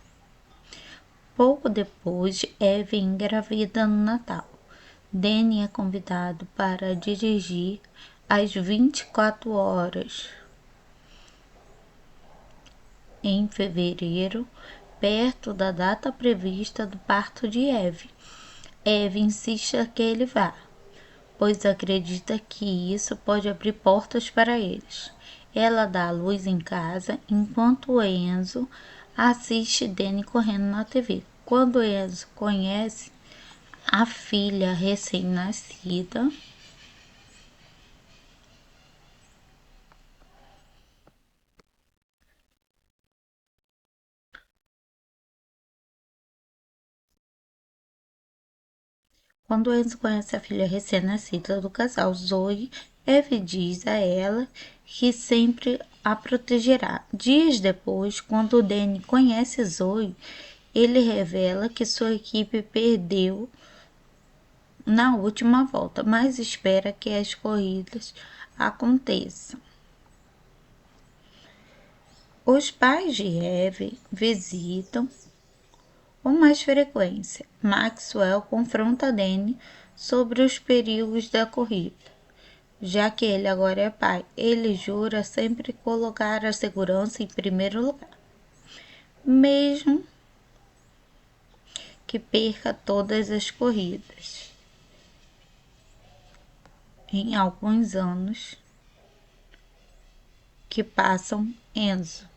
Pouco depois, Eve engravida no Natal. Danny é convidado para dirigir às 24 horas. Em fevereiro, perto da data prevista do parto de Eve. Eve insiste que ele vá, pois acredita que isso pode abrir portas para eles. Ela dá a luz em casa, enquanto Enzo assiste Danny correndo na TV. Quando Enzo conhece a filha recém-nascida, do casal, Zoe, Eve diz a ela que sempre a protegerá. Dias depois, quando Danny conhece Zoe, ele revela que sua equipe perdeu na última volta, mas espera que as corridas aconteçam. Os pais de Eve visitam com mais frequência. Maxwell confronta Danny sobre os perigos da corrida. Já que ele agora é pai, ele jura sempre colocar a segurança em primeiro lugar, mesmo que perca todas as corridas. Em alguns anos que passam, Enzo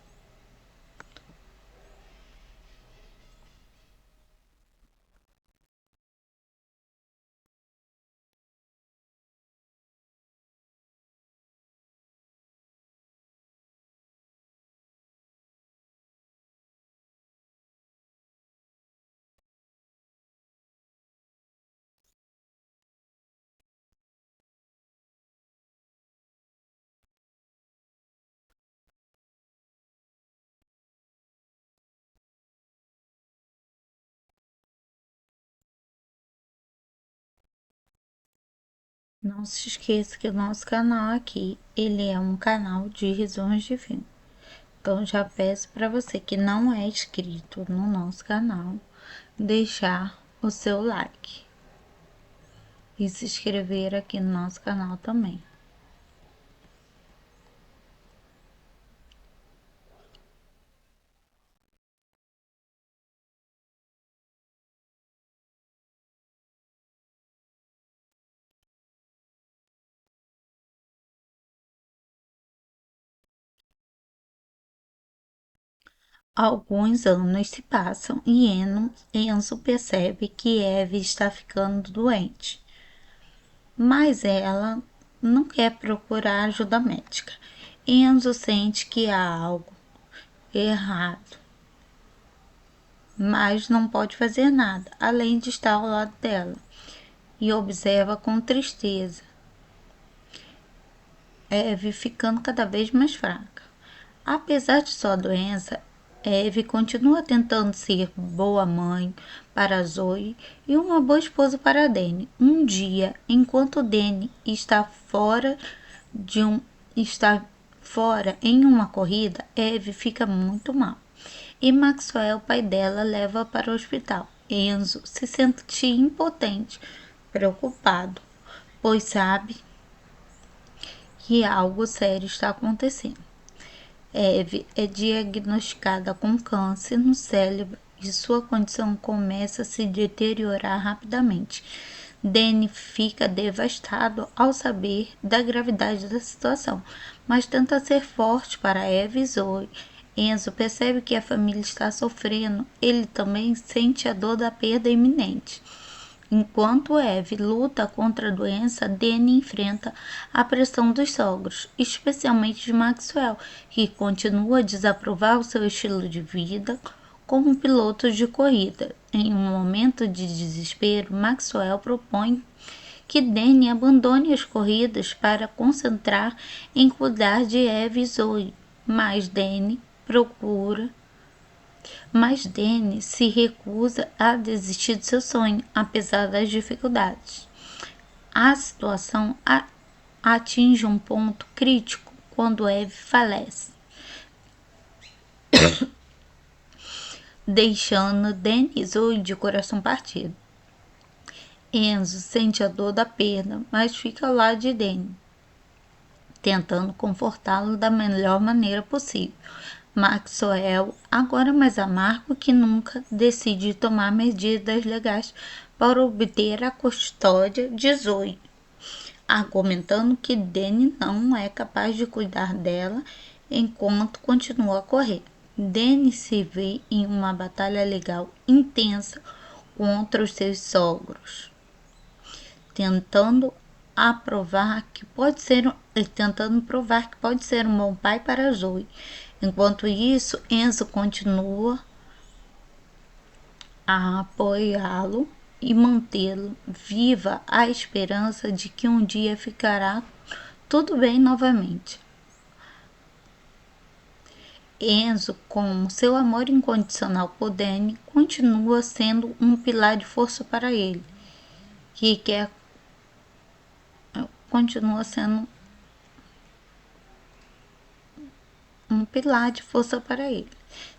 Não se esqueça que o nosso canal aqui, ele é um canal de resumos de filme. Então já peço para você que não é inscrito no nosso canal, deixar o seu like e se inscrever aqui no nosso canal também. Alguns anos se passam e Enzo percebe que Eve está ficando doente, mas ela não quer procurar ajuda médica. Enzo sente que há algo errado, mas não pode fazer nada além de estar ao lado dela, e observa com tristeza Eve ficando cada vez mais fraca. Apesar de sua doença, Eve continua tentando ser boa mãe para Zoe e uma boa esposa para Danny. Um dia, enquanto Danny está fora em uma corrida, Eve fica muito mal e Maxwell, pai dela, leva para o hospital. Enzo se sente impotente, preocupado, pois sabe que algo sério está acontecendo. Eve é diagnosticada com câncer no cérebro e sua condição começa a se deteriorar rapidamente. Danny fica devastado ao saber da gravidade da situação, mas tenta ser forte para Eve e Zoe. Enzo percebe que a família está sofrendo, ele também sente a dor da perda iminente. Enquanto Eve luta contra a doença, Danny enfrenta a pressão dos sogros, especialmente de Maxwell, que continua a desaprovar o seu estilo de vida como piloto de corrida. Em um momento de desespero, Maxwell propõe que Danny abandone as corridas para concentrar em cuidar de Eve e Zoe, mas Danny se recusa a desistir de seu sonho, apesar das dificuldades. A situação atinge um ponto crítico quando Eve falece, deixando Danny e Zoe de coração partido. Enzo sente a dor da perda, mas fica ao lado de Danny, tentando confortá-lo da melhor maneira possível. Maxwell, agora mais amargo que nunca, decide tomar medidas legais para obter a custódia de Zoe, argumentando que Danny não é capaz de cuidar dela enquanto continua a correr. Danny se vê em uma batalha legal intensa contra os seus sogros, tentando provar que pode ser um bom pai para Zoe. Enquanto isso, Enzo continua a apoiá-lo e mantê-lo viva a esperança de que um dia ficará tudo bem novamente. Enzo, com seu amor incondicional por Danny, continua sendo um pilar de força para ele, continua sendo um pilar de força para ele.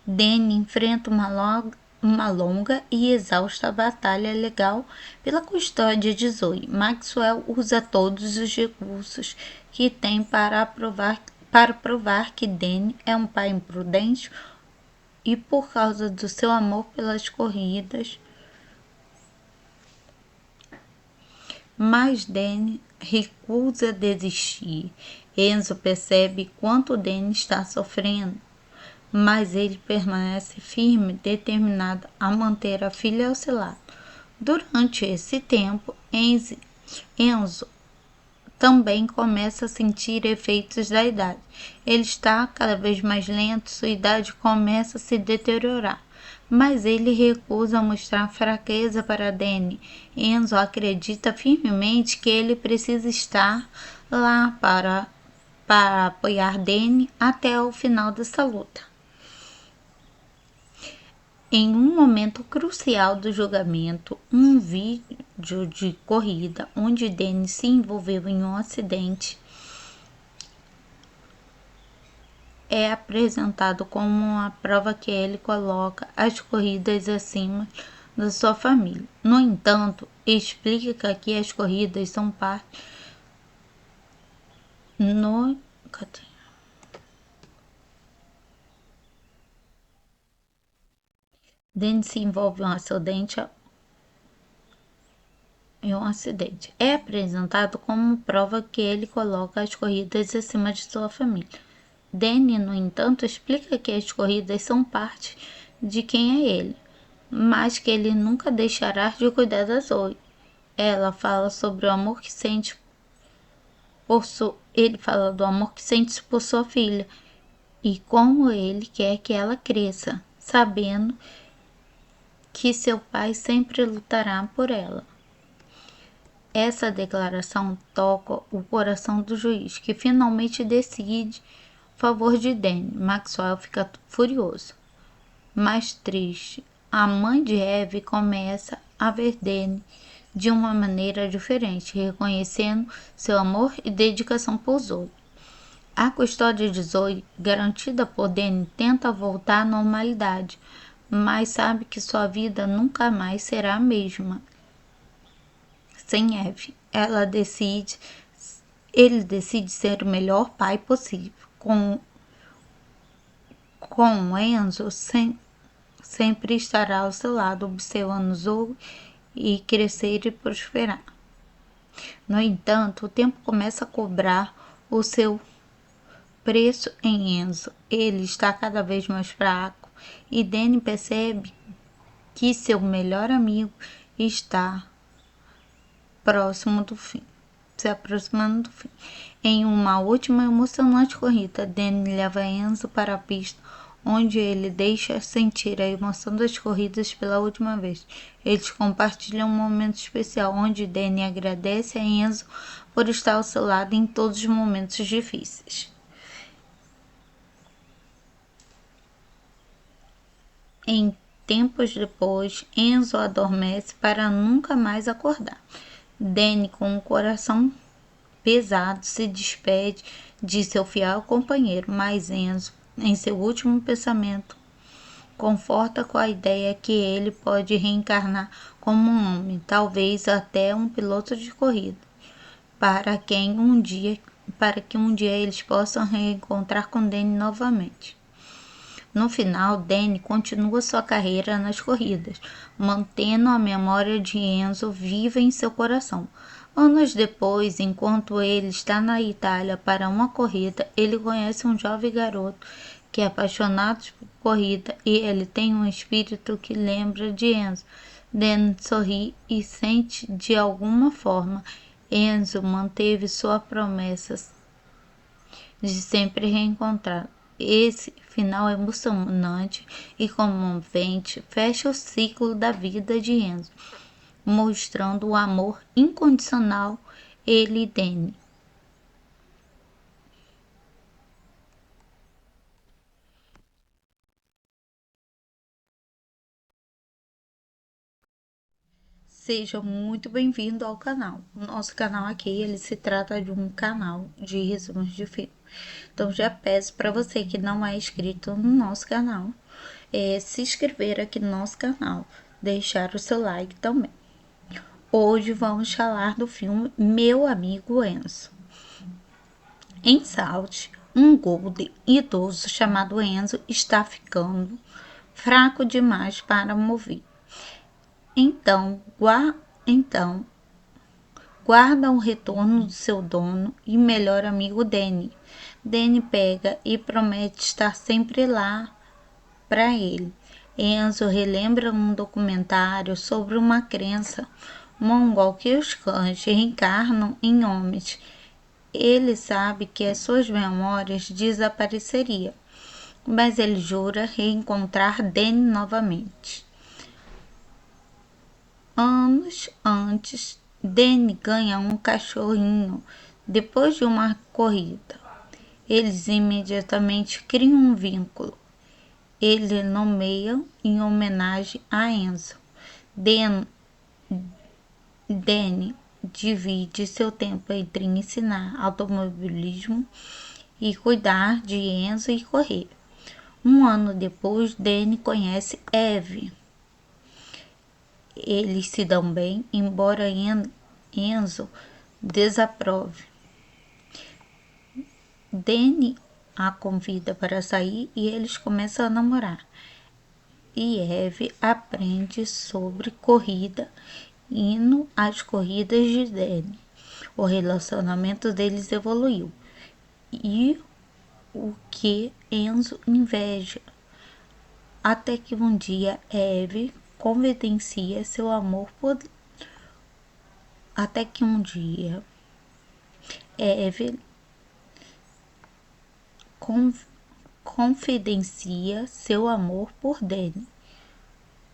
Danny enfrenta uma longa e exausta batalha legal pela custódia de Zoe. Maxwell usa todos os recursos que tem para provar que Danny é um pai imprudente e, por causa do seu amor pelas corridas, mas Danny recusa desistir. Enzo percebe quanto Danny está sofrendo, mas ele permanece firme, determinado a manter a filha ao seu lado. Durante esse tempo, Enzo também começa a sentir efeitos da idade. Ele está cada vez mais lento, sua idade começa a se deteriorar, mas ele recusa mostrar fraqueza para Danny. Enzo acredita firmemente que ele precisa estar lá para apoiar Danny até o final dessa luta. Em um momento crucial do julgamento, um vídeo de corrida onde Danny se envolveu em um acidente é apresentado como uma prova que ele coloca as corridas acima da sua família. No entanto, explica que as corridas são parte Danny se envolve em um acidente. É apresentado como prova que ele coloca as corridas acima de sua família. Danny, no entanto, explica que as corridas são parte de quem é ele, mas que ele nunca deixará de cuidar da Zoe. Ela fala sobre o amor que sente ele fala do amor que sente por sua filha e como ele quer que ela cresça, sabendo que seu pai sempre lutará por ela. Essa declaração toca o coração do juiz, que finalmente decide a favor de Danny. Maxwell fica furioso, mas triste. A mãe de Eve começa a ver Danny de uma maneira diferente, reconhecendo seu amor e dedicação por Zoe. A custódia de Zoe, garantida por Danny, tenta voltar à normalidade, mas sabe que sua vida nunca mais será a mesma sem Eve. Ele decide ser o melhor pai possível. Com Enzo, sempre estará ao seu lado, observando Zoe e crescer e prosperar. No entanto, o tempo começa a cobrar o seu preço em Enzo. Ele está cada vez mais fraco e Danny percebe que seu melhor amigo está próximo do fim, se aproximando do fim. Em uma última emocionante corrida, Danny leva Enzo para a pista, onde ele deixa sentir a emoção das corridas pela última vez. Eles compartilham um momento especial, onde Danny agradece a Enzo por estar ao seu lado em todos os momentos difíceis. Em tempos depois, Enzo adormece para nunca mais acordar. Danny, com o coração pesado, se despede de seu fiel companheiro, mas Enzo, em seu último pensamento, conforta com a ideia que ele pode reencarnar como um homem, talvez até um piloto de corrida, para que um dia eles possam reencontrar com Danny novamente. No final, Danny continua sua carreira nas corridas, mantendo a memória de Enzo viva em seu coração. Anos depois, enquanto ele está na Itália para uma corrida, ele conhece um jovem garoto que é apaixonado por corrida e ele tem um espírito que lembra de Enzo. Danny sorri e sente de alguma forma Enzo manteve sua promessa de sempre reencontrar. Esse final emocionante e comovente fecha o ciclo da vida de Enzo, mostrando o amor incondicional ele e Danny. Seja muito bem-vindo ao canal. O nosso canal aqui, ele se trata de um canal de resumos de filme. Então, já peço para você que não é inscrito no nosso canal, se inscrever aqui no nosso canal, deixar o seu like também. Hoje vamos falar do filme Meu Amigo Enzo. Em Salt, um golden idoso chamado Enzo está ficando fraco demais para mover. Então, guarda o retorno do seu dono e melhor amigo Danny. Danny pega e promete estar sempre lá para ele. Enzo relembra um documentário sobre uma crença mongol que os cães reencarnam em homens. Ele sabe que as suas memórias desapareceriam, mas ele jura reencontrar Danny novamente. Anos antes, Danny ganha um cachorrinho depois de uma corrida. Eles imediatamente criam um vínculo. Ele nomeia em homenagem a Enzo. Danny divide seu tempo entre ensinar automobilismo e cuidar de Enzo e correr. Um ano depois, Danny conhece Eve. Eles se dão bem, embora Enzo desaprove. Danny a convida para sair e eles começam a namorar. E Eve aprende sobre corrida indo às corridas de Danny. O relacionamento deles evoluiu. E o que Enzo inveja. Até que um dia Eve confidencia seu amor por Até que um dia Eve confidencia seu amor por Danny,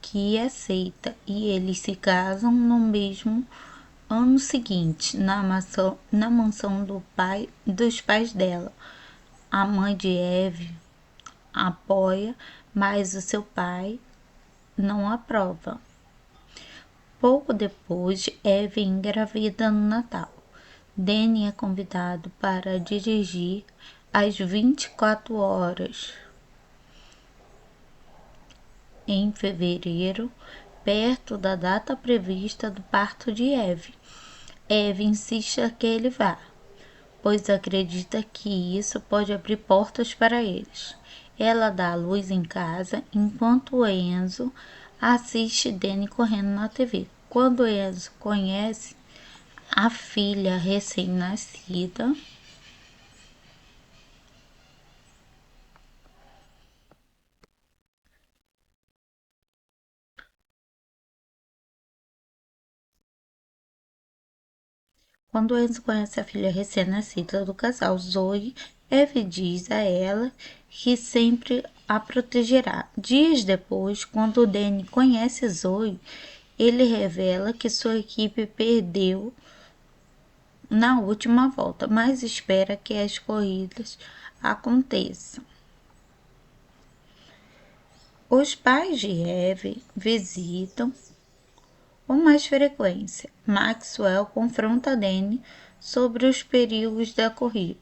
que aceita, e eles se casam no mesmo ano seguinte, na mansão dos pais dela. A mãe de Eve apoia, mas o seu pai não aprova. Pouco depois, Eve engravida no Natal. Danny é convidado para dirigir às 24 horas em fevereiro, perto da data prevista do parto de Eve. Eve insiste que ele vá, pois acredita que isso pode abrir portas para eles. Ela dá a luz em casa, enquanto Enzo assiste Danny correndo na TV. Quando Enzo conhece a filha recém-nascida, quando Enzo conhece a filha recém-nascida do casal Zoe, Eve diz a ela que sempre a protegerá. Dias depois, quando Danny conhece Zoe, ele revela que sua equipe perdeu na última volta, mas espera que as corridas aconteçam. Os pais de Eve visitam com mais frequência. Maxwell confronta Danny sobre os perigos da corrida.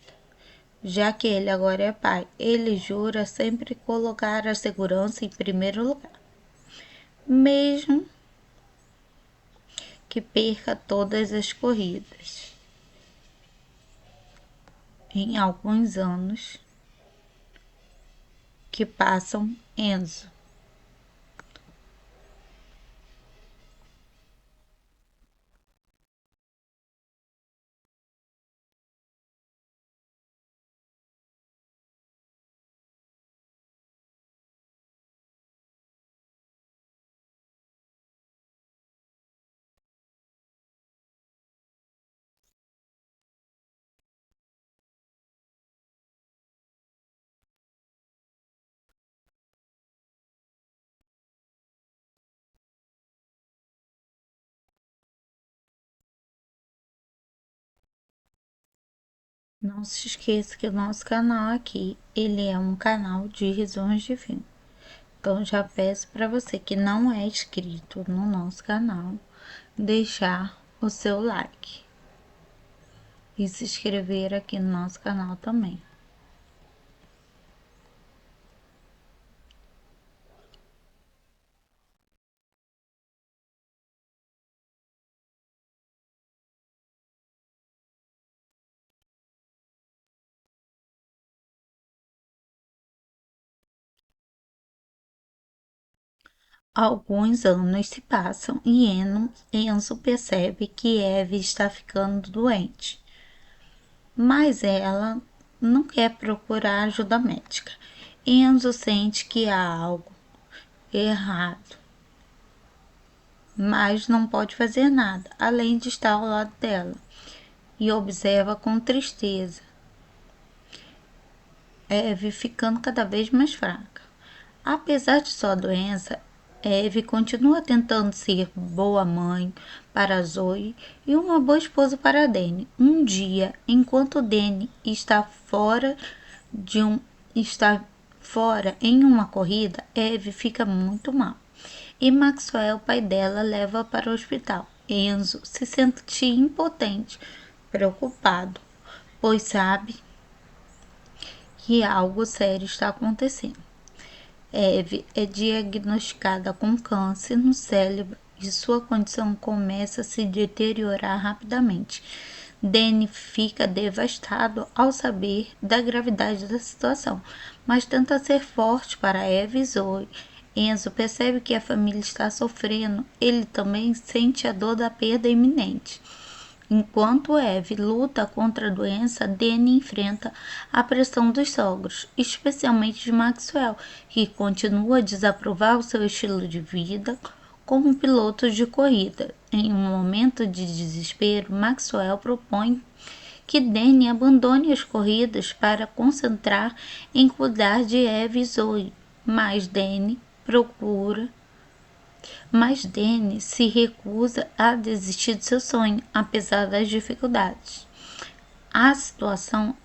Já que ele agora é pai, ele jura sempre colocar a segurança em primeiro lugar, mesmo que perca todas as corridas. Em alguns anos que passam, Enzo não se esqueça que o nosso canal aqui, ele é um canal de resumos de filme. Então já peço para você que não é inscrito no nosso canal, deixar o seu like e se inscrever aqui no nosso canal também. Alguns anos se passam e Enzo percebe que Eve está ficando doente, mas ela não quer procurar ajuda médica. Enzo sente que há algo errado, mas não pode fazer nada além de estar ao lado dela e observa com tristeza Eve ficando cada vez mais fraca. Apesar de sua doença, Eve continua tentando ser boa mãe para Zoe e uma boa esposa para Danny. Um dia, enquanto Danny de um está fora em uma corrida, Eve fica muito mal e Maxwell, pai dela, leva para o hospital. Enzo se sente impotente, preocupado, pois sabe que algo sério está acontecendo. Eve é diagnosticada com câncer no cérebro e sua condição começa a se deteriorar rapidamente. Danny fica devastado ao saber da gravidade da situação, mas tenta ser forte para Eve e Zoe. Enzo percebe que a família está sofrendo, ele também sente a dor da perda iminente. Enquanto Eve luta contra a doença, Danny enfrenta a pressão dos sogros, especialmente de Maxwell, que continua a desaprovar o seu estilo de vida como piloto de corrida. Em um momento de desespero, Maxwell propõe que Danny abandone as corridas para concentrar em cuidar de Eve e Zoe, mas Danny se recusa a desistir de seu sonho, apesar das dificuldades. A situação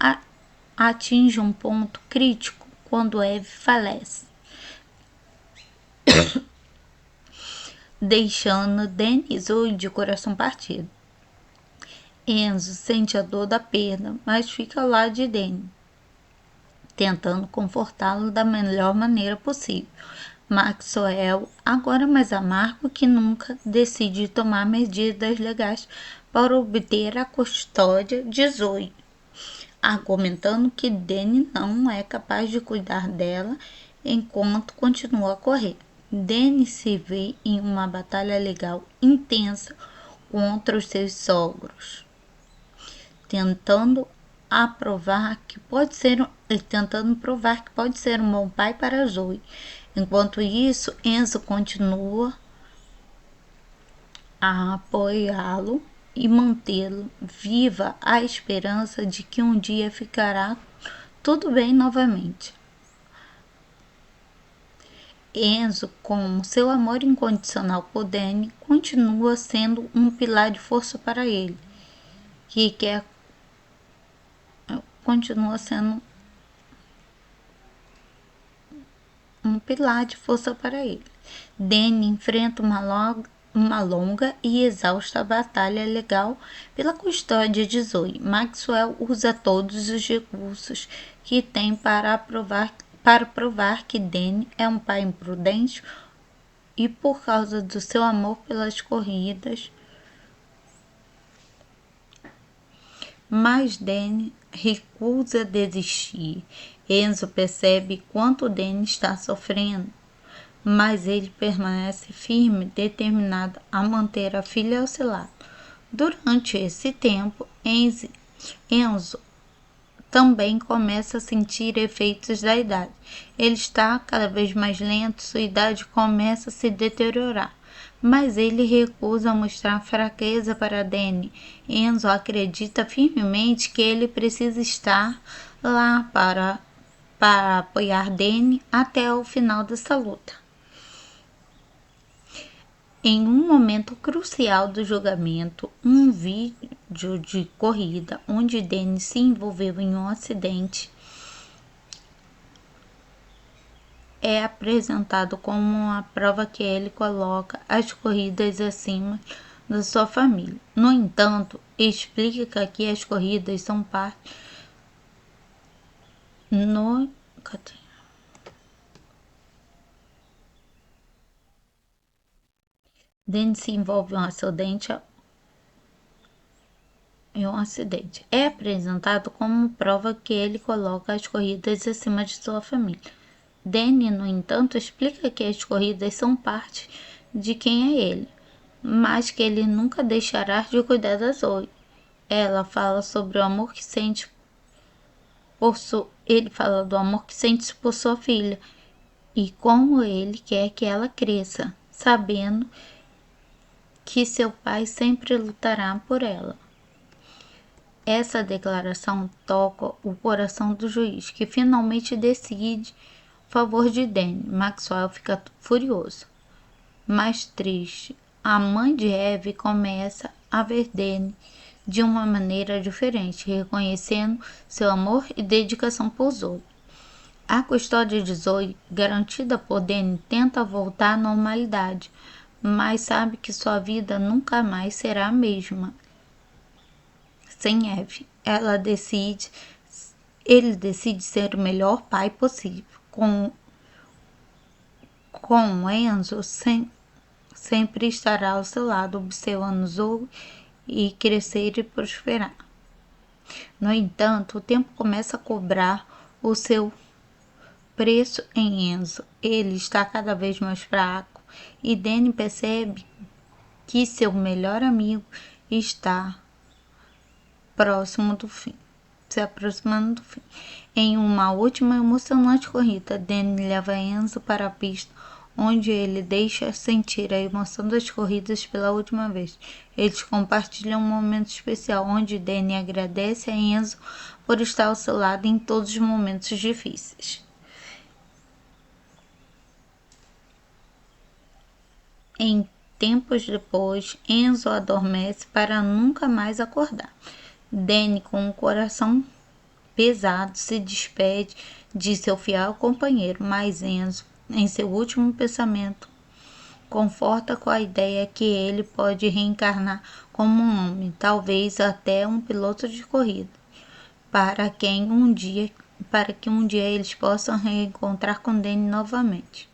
atinge um ponto crítico quando Eve falece, deixando Danny e Zoe de coração partido. Enzo sente a dor da perda, mas fica ao lado de Danny. tentando confortá-lo da melhor maneira possível. Maxwell, agora mais amargo que nunca, decide tomar medidas legais para obter a custódia de Zoe, argumentando que Danny não é capaz de cuidar dela enquanto continua a correr. Danny se vê em uma batalha legal intensa contra os seus sogros, tentando provar que pode ser um bom pai para Zoe. Enquanto isso, Enzo continua a apoiá-lo e mantê-lo viva a esperança de que um dia ficará tudo bem novamente. Enzo, com seu amor incondicional por Danny, continua sendo um pilar de força para ele, continua sendo um pilar de força para ele. Danny enfrenta uma longa e exausta batalha legal pela custódia de Zoe. Maxwell usa todos os recursos que tem para provar que Danny é um pai imprudente e, por causa do seu amor pelas corridas, mas Danny recusa desistir. Enzo percebe quanto Danny está sofrendo, mas ele permanece firme, determinado a manter a filha ao seu lado. Durante esse tempo, Enzo também começa a sentir efeitos da idade. Ele está cada vez mais lento, sua idade começa a se deteriorar, mas ele recusa mostrar fraqueza para Danny. Enzo acredita firmemente que ele precisa estar lá para apoiar Danny até o final dessa luta. Em um momento crucial do julgamento, um vídeo de corrida onde Danny se envolveu em um acidente é apresentado como uma prova que ele coloca as corridas acima da sua família. No entanto, explica que as corridas são parte Danny se envolve em um acidente. É apresentado como prova que ele coloca as corridas acima de sua família. Danny, no entanto, explica que as corridas são parte de quem é ele, mas que ele nunca deixará de cuidar da Zoe. Ela fala sobre o amor que sente ele fala do amor que sente por sua filha e como ele quer que ela cresça, sabendo que seu pai sempre lutará por ela. Essa declaração toca o coração do juiz, que finalmente decide a favor de Danny. Maxwell fica furioso, mas triste. A mãe de Eve começa a ver Danny de uma maneira diferente, reconhecendo seu amor e dedicação por Zoe. A custódia de Zoe, garantida por Danny, tenta voltar à normalidade, mas sabe que sua vida nunca mais será a mesma sem Eve. Ele decide ser o melhor pai possível. Com Enzo, sempre estará ao seu lado, observando Zoe e crescer e prosperar. No entanto, o tempo começa a cobrar o seu preço em Enzo. Ele está cada vez mais fraco e Danny percebe que seu melhor amigo está se aproximando do fim. Em uma última emocionante corrida, Danny leva Enzo para a pista, onde ele deixa sentir a emoção das corridas pela última vez. Eles compartilham um momento especial, onde Danny agradece a Enzo por estar ao seu lado em todos os momentos difíceis. Em tempos depois, Enzo adormece para nunca mais acordar. Danny, com o coração pesado, se despede de seu fiel companheiro, mas Enzo, em seu último pensamento, conforta com a ideia que ele pode reencarnar como um homem, talvez até um piloto de corrida, para quem um dia para que um dia eles possam reencontrar com Danny novamente.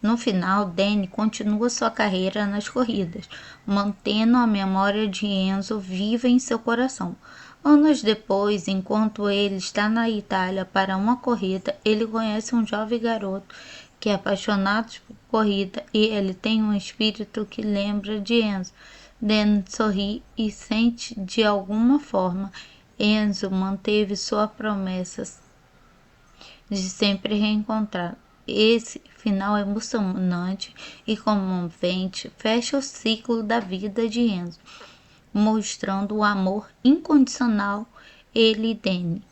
No final, Danny continua sua carreira nas corridas, mantendo a memória de Enzo viva em seu coração. Anos depois, enquanto ele está na Itália para uma corrida, ele conhece um jovem garoto que é apaixonado por corrida e ele tem um espírito que lembra de Enzo. Danny sorri e sente de alguma forma Enzo manteve sua promessa de sempre reencontrar. Esse final emocionante e comovente fecha o ciclo da vida de Enzo, mostrando o amor incondicional ele e Danny.